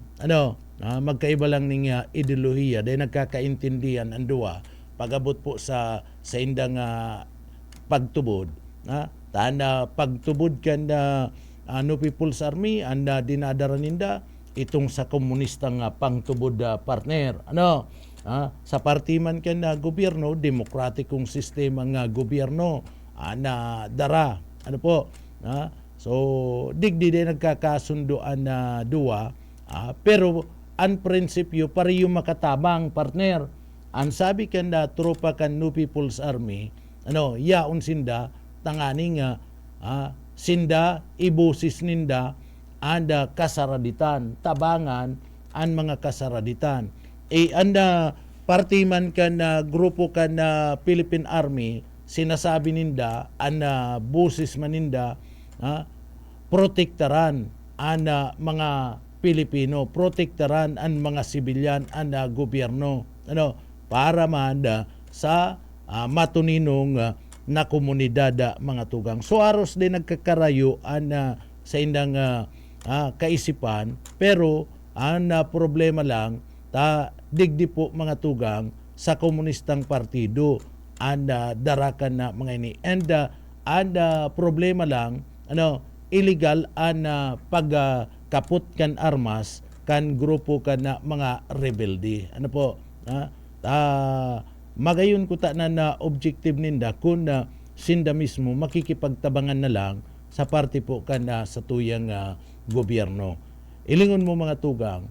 Speaker 2: magkaiba lang ning ideolohiya dahil nagkakaintindihan ang duwa pagabot po sa indang pagtubod tanda pagtubod kan New People's Army anda dinadara ninda itong sa komunistang pangtubod partner sa partiman kan gobyerno demokratikong sistema nga gobyerno na dara so digdi din nagkakasundoan na duwa pero ang prinsipyo pariyo makatabang partner ang sabi kan tropa kan New People's Army yaon sinda tanganing sinda ibusis ninda anda kasaraditan tabangan ang mga kasaraditan anda partiman kan grupo kan Philippine Army sinasabi ninda ana busis maninda protektaran ana mga Pilipino protektaran ang mga sibilyan ana gobyerno para manda sa matuninong na komunidad mga tugang. So aros din nagkakarayo sa indang kaisipan pero ang problema lang digdi po mga tugang sa komunistang partido darakan na mga ini and problema lang illegal pagkaput kan armas kan grupo kan mga rebelde magayon ko na objective ninda kung sinda mismo makikipagtabangan na lang sa parte po sa tuyang gobyerno. Ilingon mo mga tugang,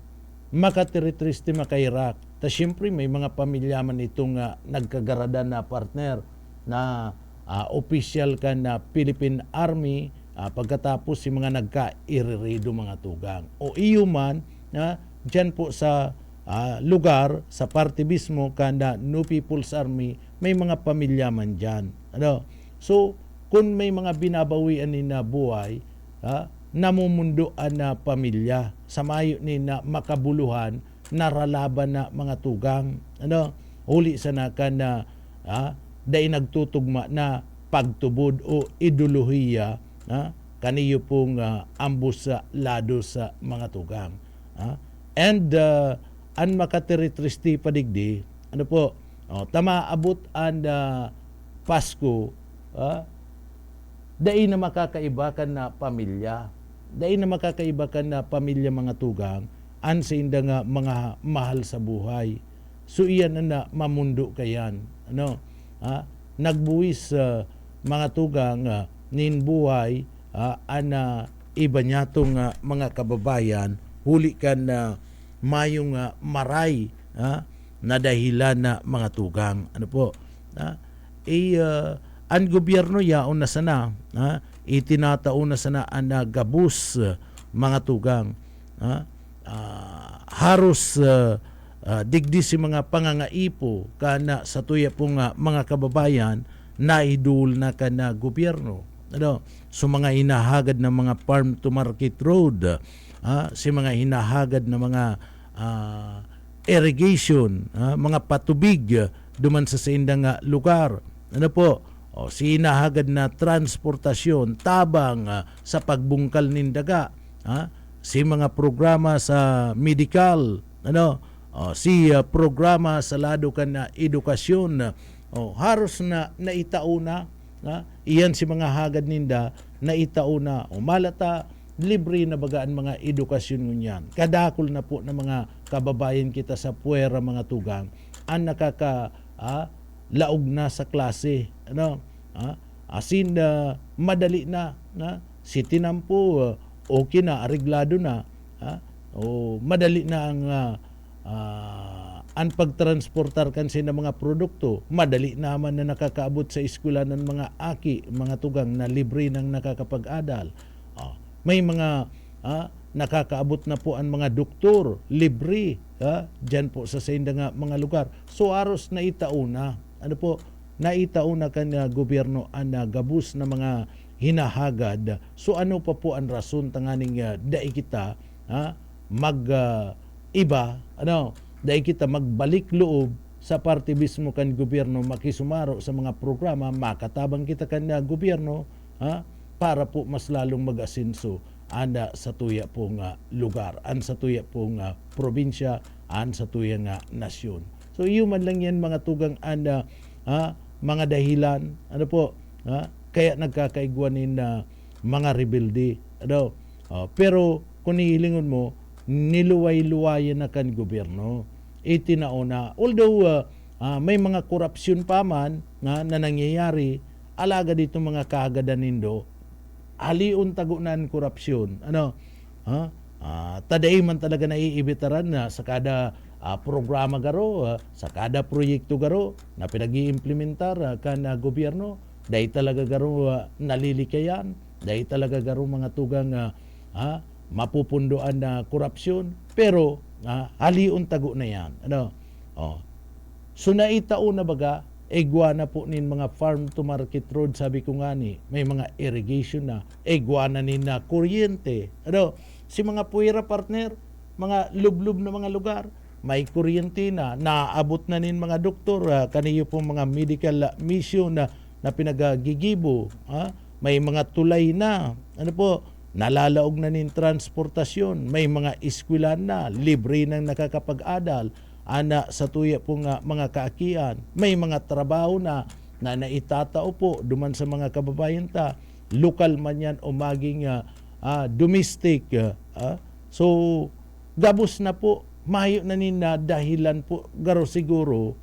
Speaker 2: makateritris makairak. Ta siyempre may mga pamilya man itong nagkagarada na partner na official Philippine Army pagkatapos si mga nagka-irirido mga tugang. O iyo man dyan po sa lugar sa parte mismo kanda New People's Army may mga pamilya man dyan so kung may mga binabawian ni na buhay namumundoan na pamilya sa mayo ni na makabuluhan naralaban na mga tugang huli sa nakan na dahil nagtutugma na pagtubod o ideolohiya kaniyo pong ambos sa lado sa mga tugang and ang makateritristi padigdi tama abot ang Pasko dahil na makakaibakan na pamilya mga tugang an sa inda nga mga mahal sa buhay so iyan na mamundo kayan nagbuwis mga tugang nin buhay ana iba niya tong mga kababayan huli kan mayong maray na dahilan na mga tugang ang gobyerno yaon na sana itinataon na sana ang gabus mga tugang haros digdi si mga pangangaipo kana sa tuya pong mga kababayan na idul na kana gobyerno so mga hinahagad na mga farm to market road si mga hinahagad na mga irrigation mga patubig duman sa indang lugar sinahagad na transportasyon tabang sa pagbungkal nin daga, si mga programa sa medical, si programa sa lado kan na edukasyon, haros na naitauna, iyan si mga hagad ninda naitauna, malata libre na bagaan mga edukasyon ngunyan. Kadakol na po ng mga kababayan kita sa puwera mga tugang ang laog na sa klase, asin madali na, si tinampo okay na, areglado na, madali na ang pagtransportar kansi ng mga produkto, madali naman na nakakaabot sa eskwela ng mga aki, mga tugang na libre nang nakakapag-adal. May mga nakakaabot na po ang mga doktor, libre, dyan po sa nga mga lugar. So aros na itauna, naitauna kanya gobyerno ang gabus na mga hinahagad. So ano pa po ang rason tanganing dai kita iba, dai kita magbalik loob sa parte mismo kan gobyerno makisumaro sa mga programa, makatabang kita kanya gobyerno, para po mas lalong mag-asenso anda sa tuya pong lugar, sa tuya pong probinsya, sa tuya nga nasyon. So human lang yan mga tugang anda, mga dahilan, kaya nagkakaigwanin na mga rebelde. Pero kung hihilingon mo, niluway-luwayan na kan gobyerno, itinauna. Although may mga korupsyon pa man na nangyayari, alaga dito mga kaagadan nindo, haliun tagunan korupsyon. Taday man talaga naiibitaran na sa kada programa garo, sa kada proyekto garo na pinag-iimplementar kan gobyerno, dahil talaga garo nalilikayan, dahil talaga garo mga tugang mapupundoan na korupsyon, pero haliun tago na yan. So naitao na baga, egwana po nin mga farm to market road, sabi ko nga ni, may mga irrigation na, egwana nin na kuryente. Si mga puwera partner, mga lublub na mga lugar, may kuryente na, naabot na nin mga doktor, kaniyo pong mga medical mission na pinagagigibo, may mga tulay na, nalalaog na nin transportasyon, may mga eskwelahan na, libre nang nakakapag-adal, sa tuya pong mga kaakian, may mga trabaho na naitatao po duman sa mga kababayan ta, lokal man yan o maging domestic. So gabos na po, mayo na nina dahilan po garo siguro,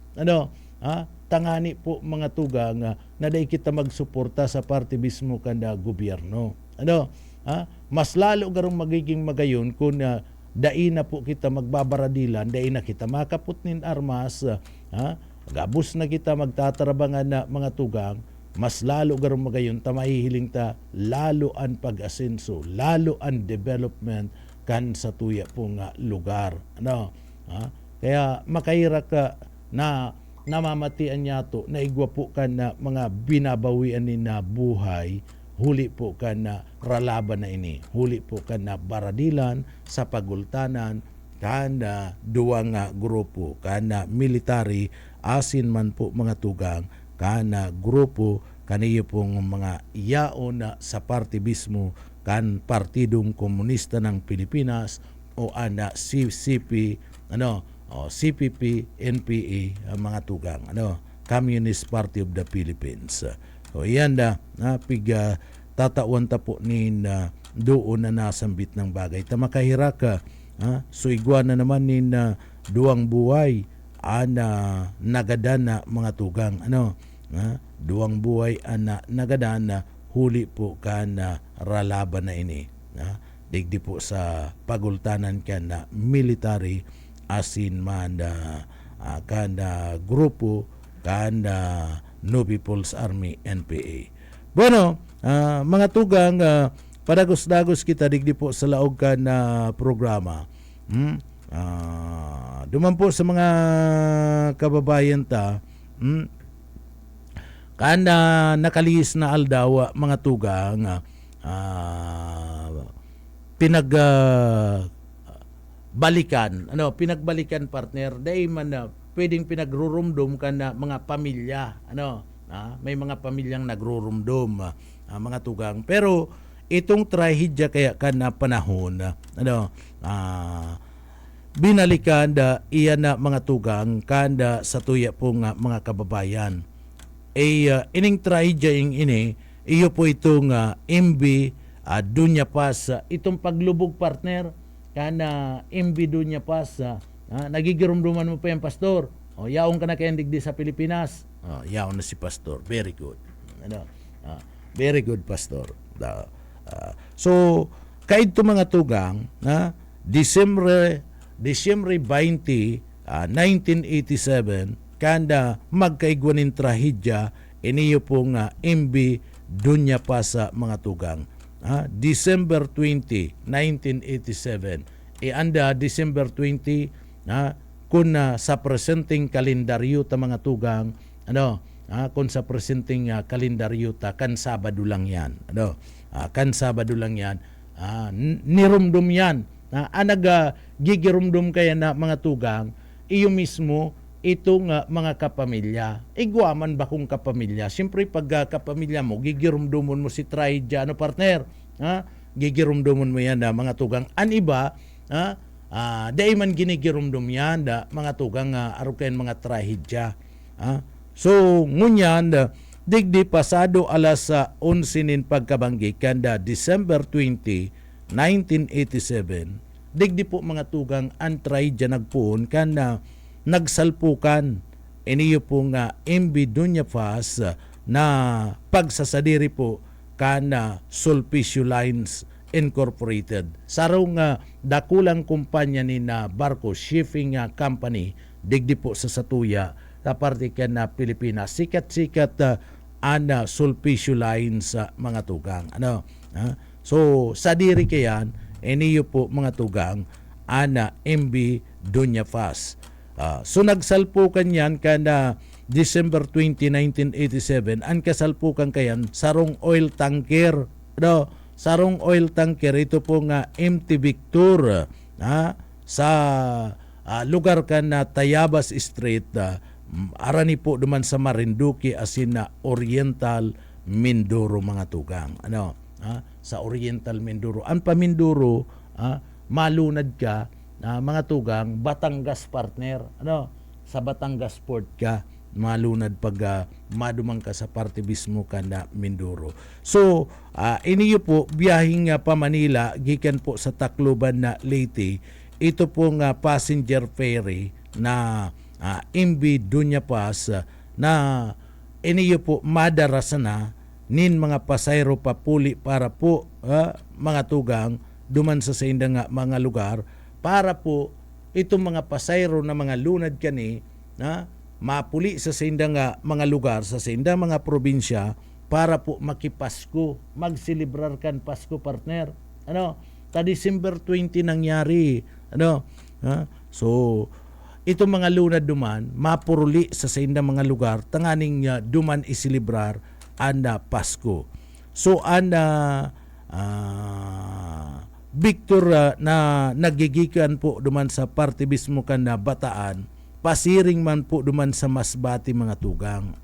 Speaker 2: tangani po mga tugang na dahil kita magsuporta sa parte mismo kanda gobyerno. Mas lalo garong magiging magayon kung dai na po kita magbabaradilan, dai na kita makaput nin armas, gabos na kita magtatarabangan na mga tugang, mas lalo garong magayon ta mahihiling ta lalo ang pag-asenso, lalo ang development kan sa tuya pong lugar. Kaya makahira ka na namamatian niya to, naigwa po ka na mga binabawian ni na buhay, huli po ka na ralaban na ini, huli po ka na baradilan sa pagultanan kana duwang grupo, kana military, asin man po mga tugang, kana grupo, kaniyo pong mga yaon na sa parte mismo kan Partidong Komunista ng Pilipinas o CCP, CPP, NPA, mga tugang, Communist Party of the Philippines. O yan tatawan ta po nin doon na nasambit ng bagay. Tamakahira ka, suigwa na naman nin duwang buhay, nagadan na mga tugang. Duwang buhay nagadan na huli po ka na ralaban na ini. Digdi po sa pagultanan ka na military, asin man kana grupo, kana No People's Army, NPA. Bueno, mga tugang, padagos-dagos kita digdi po sa laog ka na programa. Duman po sa mga kababayan ta, kana nakalihis na aldawa mga tugang, pinagbalikan partner, dahil man pwedeng pinagrurumdum ka na mga pamilya, may mga pamilyang nagrurumdum, mga tugang. Pero itong trahedya kaya na panahon, binalikan iyan na mga tugang kanda sa tuya pong mga kababayan. Ining trahedya ini, iyo po itong MB Dunya Paz, itong paglubog partner, kana MB Dunya Paz, nagigirumduman mo pa yung pastor. Yaong ka na kayandig di sa Pilipinas. Yaong na si pastor. Very good. Very good, pastor. So, kahit ito mga tugang, Disyembre 20, 1987, kanda magkaigwanin trahedya, iniyo pong MB Dunya Paz mga tugang. December 20, 1987. Anda December 20, kung sa presenting kalendaryo ta mga tugang, kung sa presenting kalendaryo ta, kan Sabado lang yan. Kan Sabado lang yan. Nirumdum yan. Gigirumdum kaya na mga tugang, iyo mismo, itong mga kapamilya. Igwaman ba kung kapamilya? Siyempre, pag kapamilya mo, gigirumdumon mo si trahedya, partner? Gigirumdumon mo yan mga tugang. An iba, dahil man ginigirumdum yan mga tugang arukayan mga trahedya. So ngunyan digdi pasado alas 11 nin pagkabanggi kanda December 20, 1987, digdi po mga tugang ang trahedya nagpuon kanda nagsalpukan iniyo po nga MB Dunya Paz na pagsasadiri po kana Sulpicio Lines Incorporated. Sarong dakulang kumpanya ni na barko shipping company digdi po sa Satuya sa parte na Pilipinas. Sikat-sikat ana Sulpicio Lines mga tugang. So sa diri kayan iniyo po mga tugang ana MB Dunya Paz. So nagsalpukan yan kana December 20, 1987. Ang kasalpukan kayan sarong oil tanker. Sarong oil tanker, ito po nga MT Victor sa lugar kan na Tayabas Street, arani po duman sa Marinduque asin na Oriental Mindoro mga tugang. Sa Oriental Mindoro. Ang pamindoro, malunad ka, mga tugang, Batangas partner. Sa Batangas port ka, malunad pag madumang ka sa parte mismo ka na Mindoro. So, iniyo po, biyahing pa Manila, gikan po sa Tacloban na Leyte, ito pong passenger ferry na MB Dunya Paz na iniyo po madarasa na nin mga pasayro papuli para po mga tugang duman sa indang mga lugar para po itong mga pasayro na mga lunad kani na mapuli sa sindang mga lugar, sa sindang mga probinsya para po makipasko, magselebrar kan Pasko partner. Ta December 20 nangyari. So, itong mga lunad duman, mapuruli sa sindang mga lugar, tanganing duman iselebrar anda Pasko. So, anda Victor na nagigikan po duman sa parte mismo kan na Bataan, pasiring man po duman sa Masbati mga tugang.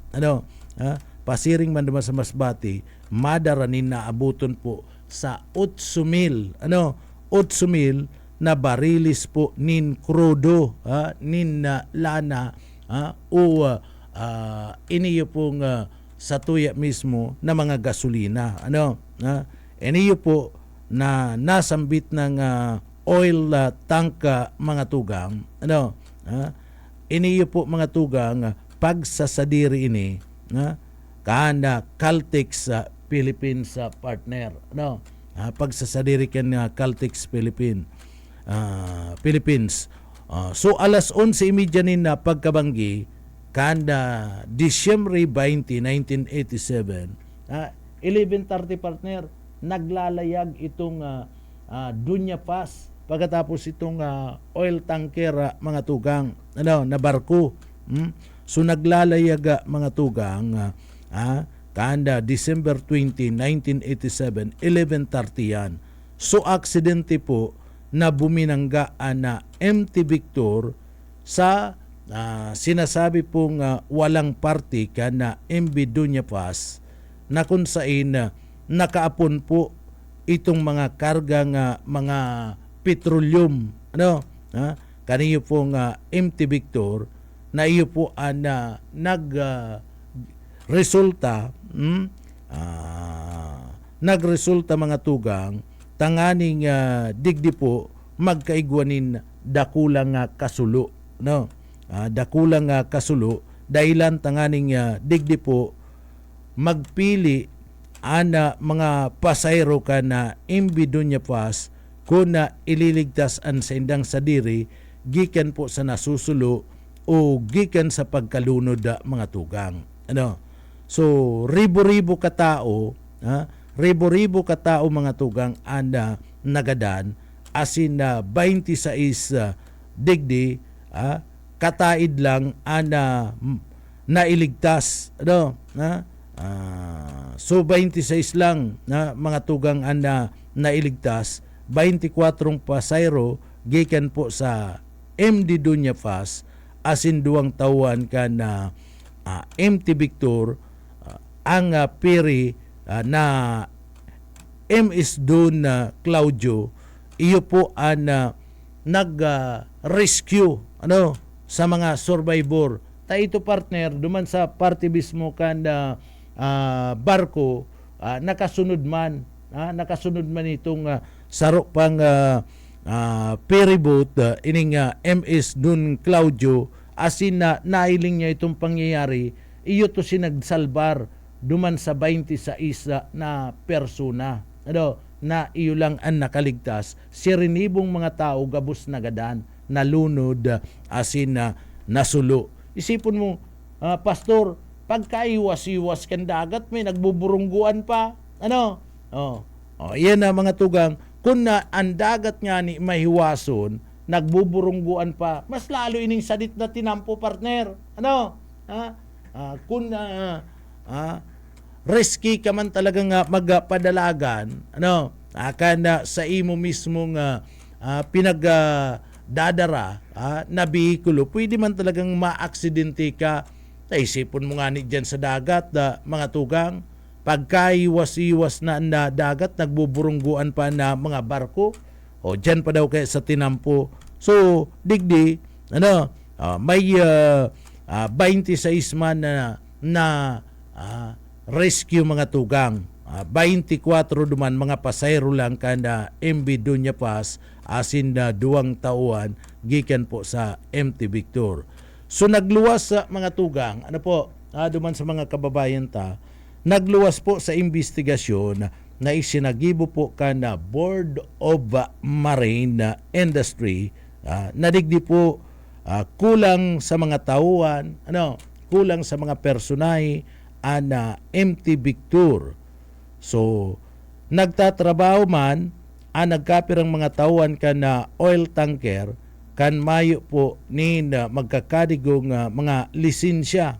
Speaker 2: Pasiring man duman sa Masbati, madaranin na abuton po sa 8,000, 8,000 na barilis po nin krudo, nin lana, iniyo pong sa tuya mismo na mga gasolina. Iniyo po na nasambit ng oil tank mga tugang. Iniyo po mga tugang pagsasadiri ini kaanda Caltex Philippines partner. Pagsasadiri kan Caltex Philippines. So alas 11:30 na pagkabanggi kanda Disyembre 20, 1987, 11:30 partner, naglalayag itong Dunya Paz pagkatapos itong oil tanker mga tugang na barko. So naglalayag mga tugang kanda December 20, 1987, 11:30 yan. So aksidente po na buminangga na MT Victor sa sinasabi pong walang party kana MB Dunya Pass na kung saan nakaapon po itong mga karga nga mga petroleum kaniyo pong MT Victor na iyo po nagresulta mga tugang tanganing digdi po magkaigwanin dakulang kasulo dakulang kasulo dahilan tanganing digdi po magpili mga pasayro ka na MB Dunya Pass kung ililigtas ang sa indang sadiri gikan po sa nasusulo o gikan sa pagkalunod mga tugang. So ribo-ribo ka tao, ribo-ribo ka tao mga tugang nagadan asin na 26 digdi kataid lang nailigtas so 26 lang mga tugang nailigtas 24 pasayro gikan po sa MD Dunya Pass asin duwang tauan ka na MT Victor ang piri na MS Don Claudio iyo po nag-rescue sa mga survivor. Ta ito partner duman sa party mismo kan barko nakasunod man itong saro pang ferryboat ining MS Don Claudio asin na nailing niya itong pangyayari iyo to sinagsalbar duman sa 26 na persona na iyo lang ang nakaligtas si rinibong mga tao gabos nagadan nalunod asin nasulo. Isipon mo pastor pagkaiwas-iwas kan dagat may nagbuburungguan pa yan na mga tugang kung na ang dagat nga ni mahiwason nagbuburungguan pa mas lalo ining sadit na tinampo partner kung risky ka man talagang magpadalagan kana sa imo mismong pinagdadara na bihikulo pwede man talagang maaksidente ka. Isipon mo nga ni dyan sa dagat mga tugang pagkaiwas-iwas na dagat nagbuburungguan pa na mga barko o dyan pa daw kaya sa tinampo. So digdi may 26 man na rescue mga tugang 24 duman mga pasayro lang kada MB Dunya Pass asin na duwang tauan gikan po sa MT Victor. So nagluwas sa mga tugang duman sa mga kababayan nagluwas po sa investigasyon na isinagibo po kana Board of Marine Industry nadigdi po kulang sa mga tauhan kulang sa mga personay MT Victor. So nagtatrabaho man nagkapirang mga tauhan kana oil tanker kan mayo po ni magkakadigong mga lisensya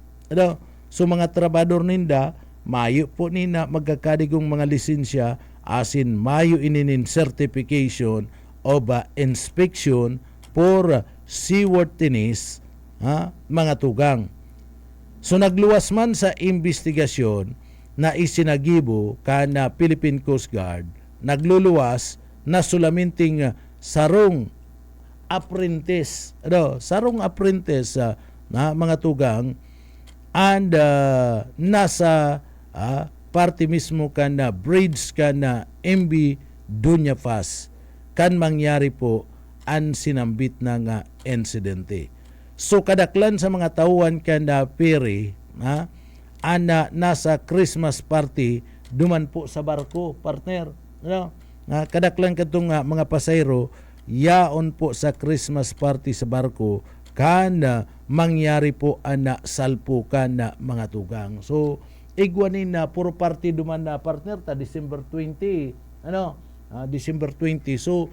Speaker 2: so mga trabador ninda mayo po ni magkakadigong mga lisensya asin mayo ininin certification of inspection for seaworthiness mga tugang. So nagluwas man sa investigasyon na isinagibo kana Philippine Coast Guard nagluluwas na sulaminting sarong apprentice mga tugang and nasa party mismo kana bridge kana MB Dunya Pass kan mangyari po ang sinambit na insidente. So kadaklan sa mga tauhan kana ferry nasa Christmas party duman po sa barko partner kadaklan katong mga pasayro yaon po sa Christmas party sa barko kan mangyari po salpukan na mga tugang. So igwanin na puro party duman na partner December 20 December 20 so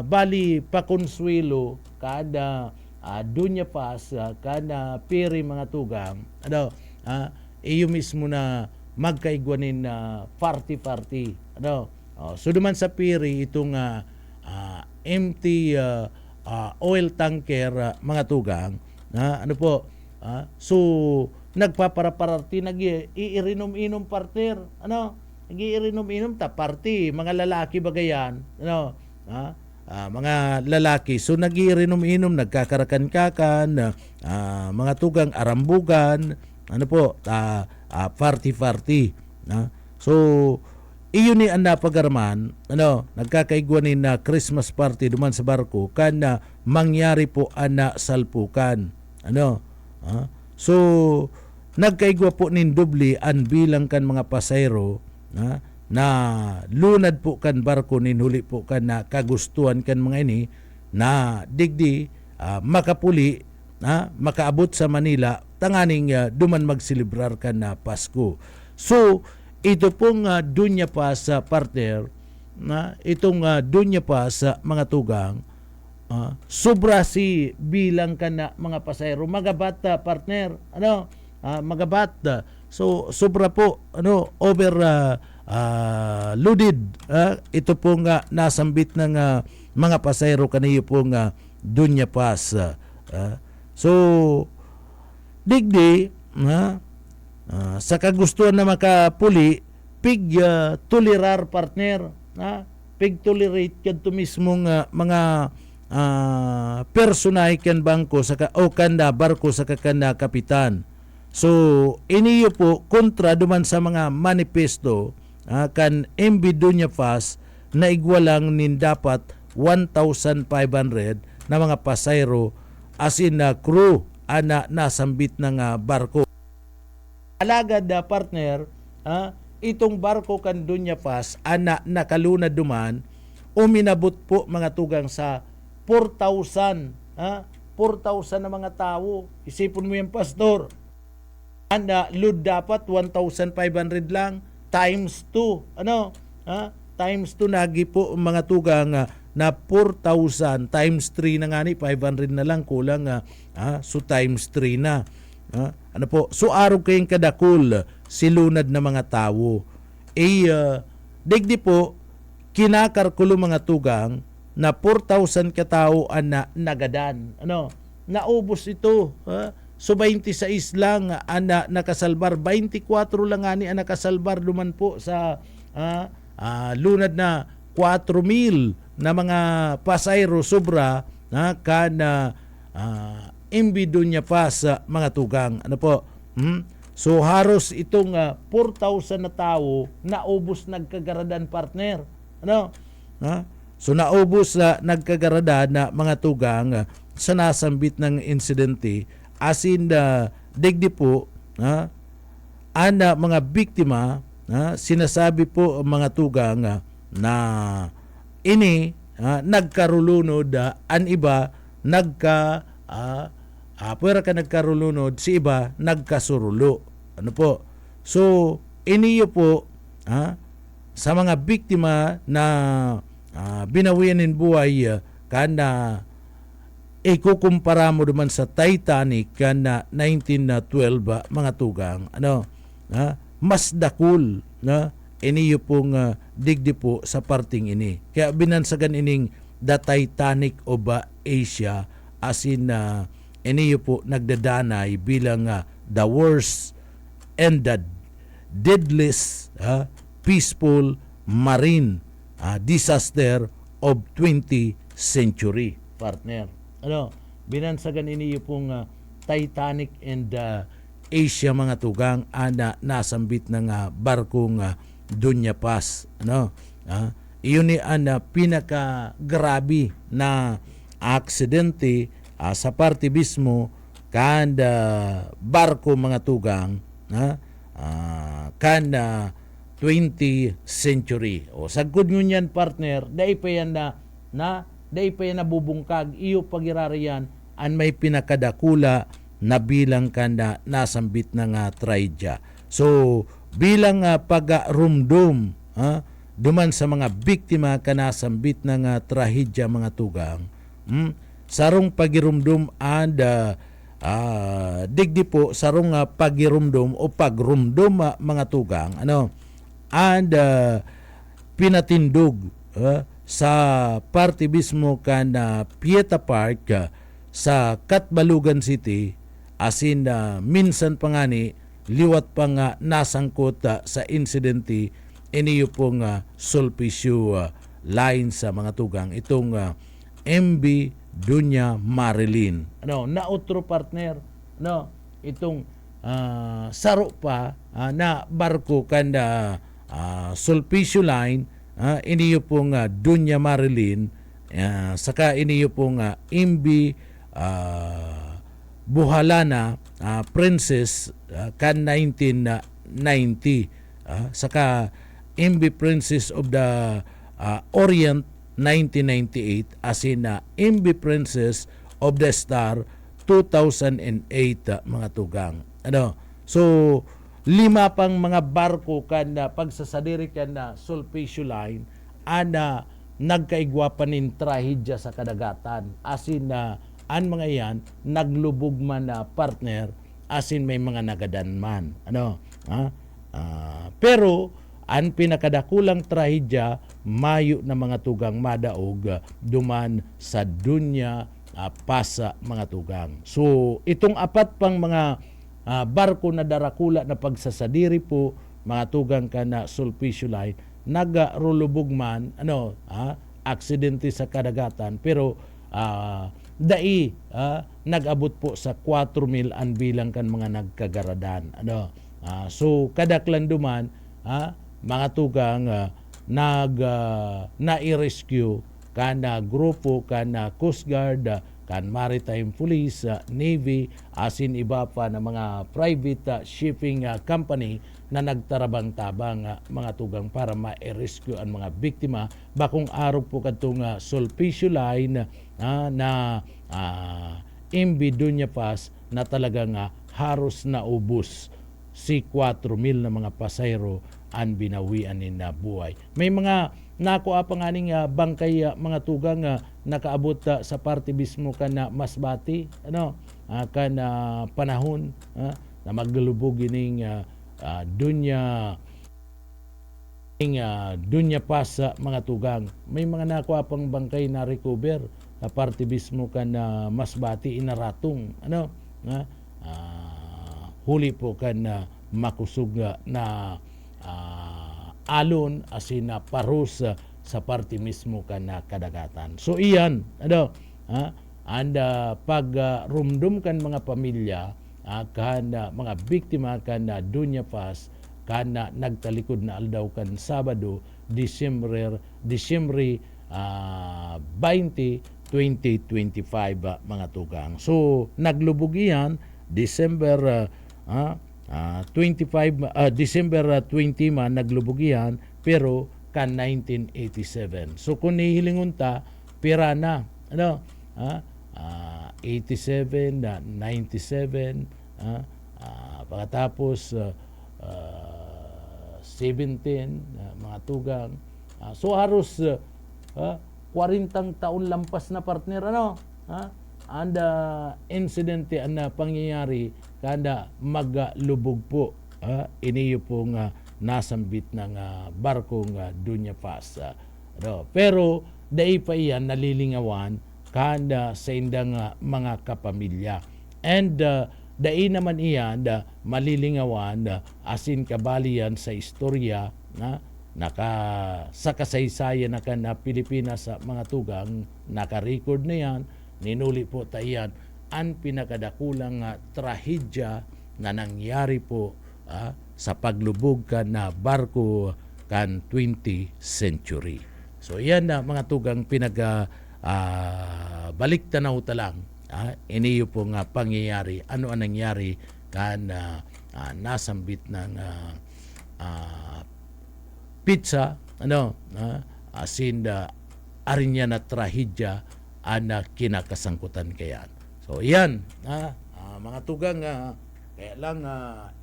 Speaker 2: bali pakonsuelo kada Dunya Pass kada peri mga tugang iyo mismo na magkaigwanin na party so duman sa peri itong MT oil tanker mga tugang ano po so nagpaparaparati nag-iirinom-inom partner nag-iirinom-inom ta party mga lalaki bagayan mga lalaki so nag-iirinom-inom nagkakarakan-kakan mga tugang arambugan party so iyon ni ang napagaraman nagkakaigwanin na Christmas party duman sa barko kan mangyari po ana salpukan so nagkaigwa po nin dubli an bilang kan mga pasayro na lunad po kan barko nin huli po kan na kagustuhan kan mga ini na digdi makapuli makaabot sa Manila tanganing duman magsilibrar kan na Pasko. So ito pong dunya pa sa partner itong dunya pa sa mga tugang sobra si bilang ka na mga pasahero magabat partner magabat so sobra po over loaded ito pong nasambit ng mga pasahero kaniyo pong dunya pass so digdi sa kagustuhan na makapuli pig tolerar partner pig tolerate kadto mismong mga personay kan bangko o kanda barko sa kakanda kapitan. So iniyo po kontra duman sa mga manifesto kan MB Dunya Fast na igwalang nin dapat 1,500 na mga pasayro as in crew ana nasambit ng barko. Alagad partner itong barko kan Dunya Fast ana nakalunad duman uminabot po mga tugang sa 4,000 4,000 na mga tao. Isipon mo yan pastor. Load dapat 1,500 lang times 2 times 2 nagi po mga tugang na 4,000 times 3 na nga ni 500 na lang kulang so times 3 na so araw kayong kadakul silunad na mga tao digdi po kinakarkulo mga tugang na 4,000 katao na nagadan naubos ito so 26 lang ana nakasalbar 24 lang ani ang nakasalbar duman po sa lunad na 4,000 na mga pasayro sobra kana imbido niya pa sa mga tugang so haros itong 4,000 na tao naubos nagkagaradan partner so naubos na nagkagaradan na mga tugang sa nasambit ng insidente as in digdi po ana mga biktima sinasabi po mga tugang na ini nagkarulunod an iba puwera ka nagkarulunod si iba nagkasurulo po so iniyo po sa mga biktima na binawian ng buhay kana ikukumpara mo naman sa Titanic kana 1912 mga tugang mas dakul iniyo pong digdi po sa parting ini kaya binansagan ining the Titanic of Asia as in iniyo po nagdadanay bilang the worst and the deadliest peaceful marine disaster of 20th century partner binansagan iniyo pong Titanic and Asia mga tugang ana nasambit ng barkong Dunya Pass iyon ni pinaka grabe na aksidente sa parte mismo kanda barko mga tugang kanda 20th century o sagkod ngunyan partner dai pa yan dai pa yan nabubungkag iyo pagirarian an may pinakadakula na bilang kanda nasambit ng traidya so bilang pagarumdum duman sa mga biktima kanasambit ng trahedya mga tugang sarong pagirumdum and digdi po sarong pagirumdum o pagrumdum mga tugang and pinatindog sa party mismo kan Pieta Park sa Katbalugan City, asin minsan pa nga ni liwat pa nga nasangkot sa insidente iniyo pong Sulpicio line sa mga tugang itong MB Dunya Marilyn. Nautro partner, itong saro pa na barko kan Sulpicio line, iniyo pong Dunya Marilyn, saka iniyo pong MB Buhalana Princess kan 1990, saka MB Princess of the Orient 1998, asin MB Princess of the Star 2008 mga tugang. So 5 pang mga barko kan pagsasadiri kan Sulpicio line ana nagkaigwapan nin trahedya sa kadagatan, asin an mga yan naglubog man na partner, asin may mga nagadan man. Pero ang pinakadakulang trahedya mayo na mga tugang madaog duman sa Dunya Pasa mga tugang. So itong 4 pang mga barko na darakula na pagsasadiri po mga tugang kana Sulpicio line nagarulubog man aksidente sa kadagatan, pero nag-abot po sa 4,000 ang bilang kan mga nagkagaradan. So kadaklan duman mga tugang na-rescue kana grupo kana Coast Guard, kan Maritime Police, Navy, asin iba pa na mga private shipping company na nagtarabang-tabang mga tugang para ma-rescue ang mga biktima. Bakong araw po katong Sulpicio line na MB Dunya Paz na talagang haros na ubos si 4,000 na mga pasahero ang binawian ni na buhay. May mga nakuha pa nga ning bangkay mga tugang nakaabot sa parte mismo kan Masbati, kan panahon na maglulubog ining Dunya Paz mga tugang. May mga nakuha pang bangkay na recover na parte mismo kan Masbati inaratong huli po kan makusog na alon, asin na parus sa parte mismo kan kadagatan. So iyan pag rumdum kan mga pamilya kan mga biktima kan Dunya Paz kan nagtalikod na aldaw kan Sabado, Disyembre 20, 2025 mga tugang. So naglubog iyan December 20 man naglubog iyan, pero kan 1987. So kung nihilingon ta pira na 87 97 pagkatapos 17 mga tugang. So haros 40 taon lampas na partner and incident na pangyayari kada maglubog po iniyo pong nasambit ng barkong Dunya Paz. Pero dai pa iyan nalilingawan kada sa indang mga kapamilya. And dai naman iyan malilingawan asin kabalian sa istorya sa kasaysayan na kan Pilipinas sa mga tugang naka-record na yan. Ninuli po tayan ang pinakadakulang trahedya na nangyari po sa paglubog kan na barko kan 20th century. So yan na mga tugang balik tanaw talang iniyo po nga pangyayari, ano ang nangyari kan nasambit ng pizza asin arin niya na trahedya na kinakasangkutan kayan. So yan mga tugang kaya lang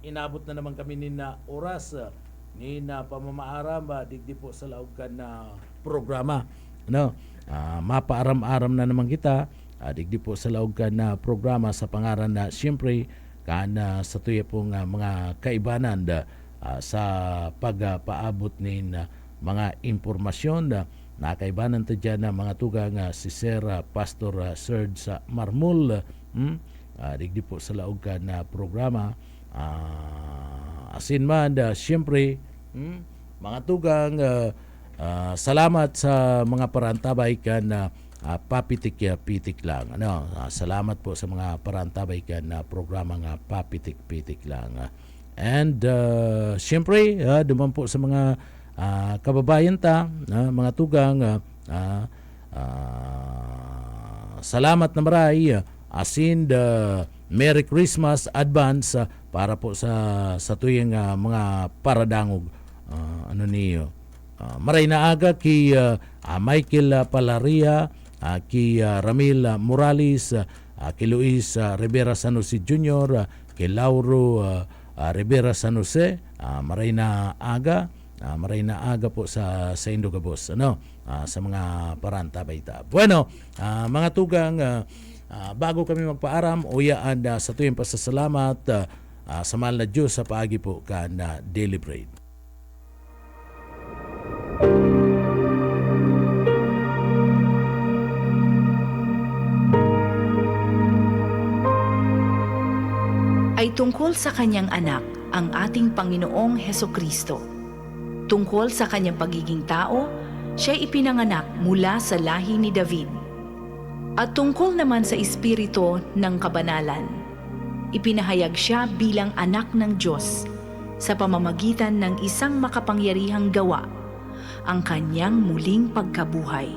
Speaker 2: inabot na naman kami ni na oras ni na pamamaaram digdi po sa laog kan na programa mapaaram-aram na naman kita digdi po sa laog kan na programa sa pangaran na siyempre kan sa tuya pong mga kaibanan sa pagpaabot ni mga impormasyon nakaibanan ta dyan na mga tugang si Sir Pastor Serge sa Marmol, digdi po sa laog ka na programa. Asin man, siyempre, mga tugang, salamat sa mga parantabay ka na papitik-pitik lang. Salamat po sa mga parantabay ka na programa nga papitik-pitik lang. And siyempre, duman po sa mga kababayan ta, mga tugang, salamat na maray. Asin Merry Christmas advance para po sa tuyang mga paradangog. Maray na aga kay Michael Palaria, kay Ramil Morales, kay Luis Rivera San Jose Jr., kay Lauro Rivera San Jose. Maray na aga po sa Indogabos, sa mga parantabay ta. Bueno, mga tugang, bago kami magpaaram, uyaan sa tuyong pasasalamat sa mahal na Diyos sa paagi po ka na Daily Bread.
Speaker 4: Ay tungkol sa kanyang anak, ang ating Panginoong Hesukristo. Tungkol sa kanyang pagiging tao, siya ipinanganak mula sa lahi ni David. At tungkol naman sa espiritu ng kabanalan, ipinahayag siya bilang anak ng Diyos sa pamamagitan ng isang makapangyarihang gawa, ang kanyang muling pagkabuhay.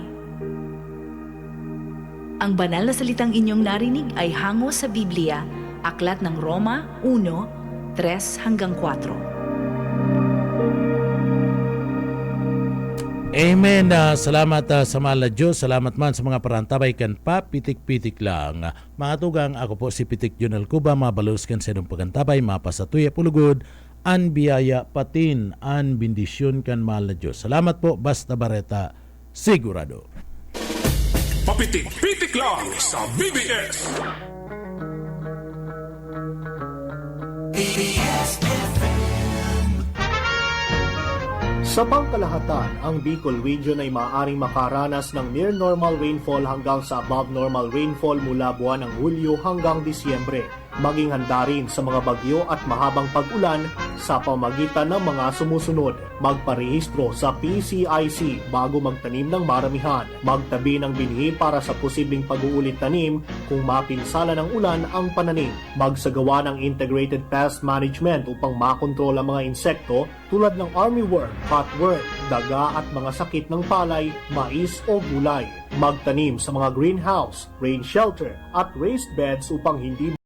Speaker 4: Ang banal na salitang inyong narinig ay hango sa Biblia, Aklat ng Roma 1:3-4.
Speaker 2: Amen. Salamat sa mahal na Diyos. Salamat man sa mga parantabay kan papitik-pitik lang. Mga tugang, ako po si Pitik Junel Cuba, mabalos kan sa pagantabay, mapasatuya pulugod, an biyaya patin, an bendisyon kan mahal na Diyos. Salamat po, basta bareta, sigurado.
Speaker 7: Papitik-pitik lang sa BBS.
Speaker 5: Sa pangkalahatan, ang Bicol Region ay maaaring makaranas ng near normal rainfall hanggang sa above normal rainfall mula buwan ng Hulyo hanggang Disyembre. Maging handa rin sa mga bagyo at mahabang pag-ulan sa pamagitan ng mga sumusunod. Magparehistro sa PCIC bago magtanim ng maramihan. Magtabi ng binhi para sa posibleng pag-uulit tanim kung mapinsala ng ulan ang pananim. Magsagawa ng integrated pest management upang makontrol ang mga insekto tulad ng armyworm, cutworm, daga at mga sakit ng palay, mais o gulay. Magtanim sa mga greenhouse, rain shelter at raised beds upang hindi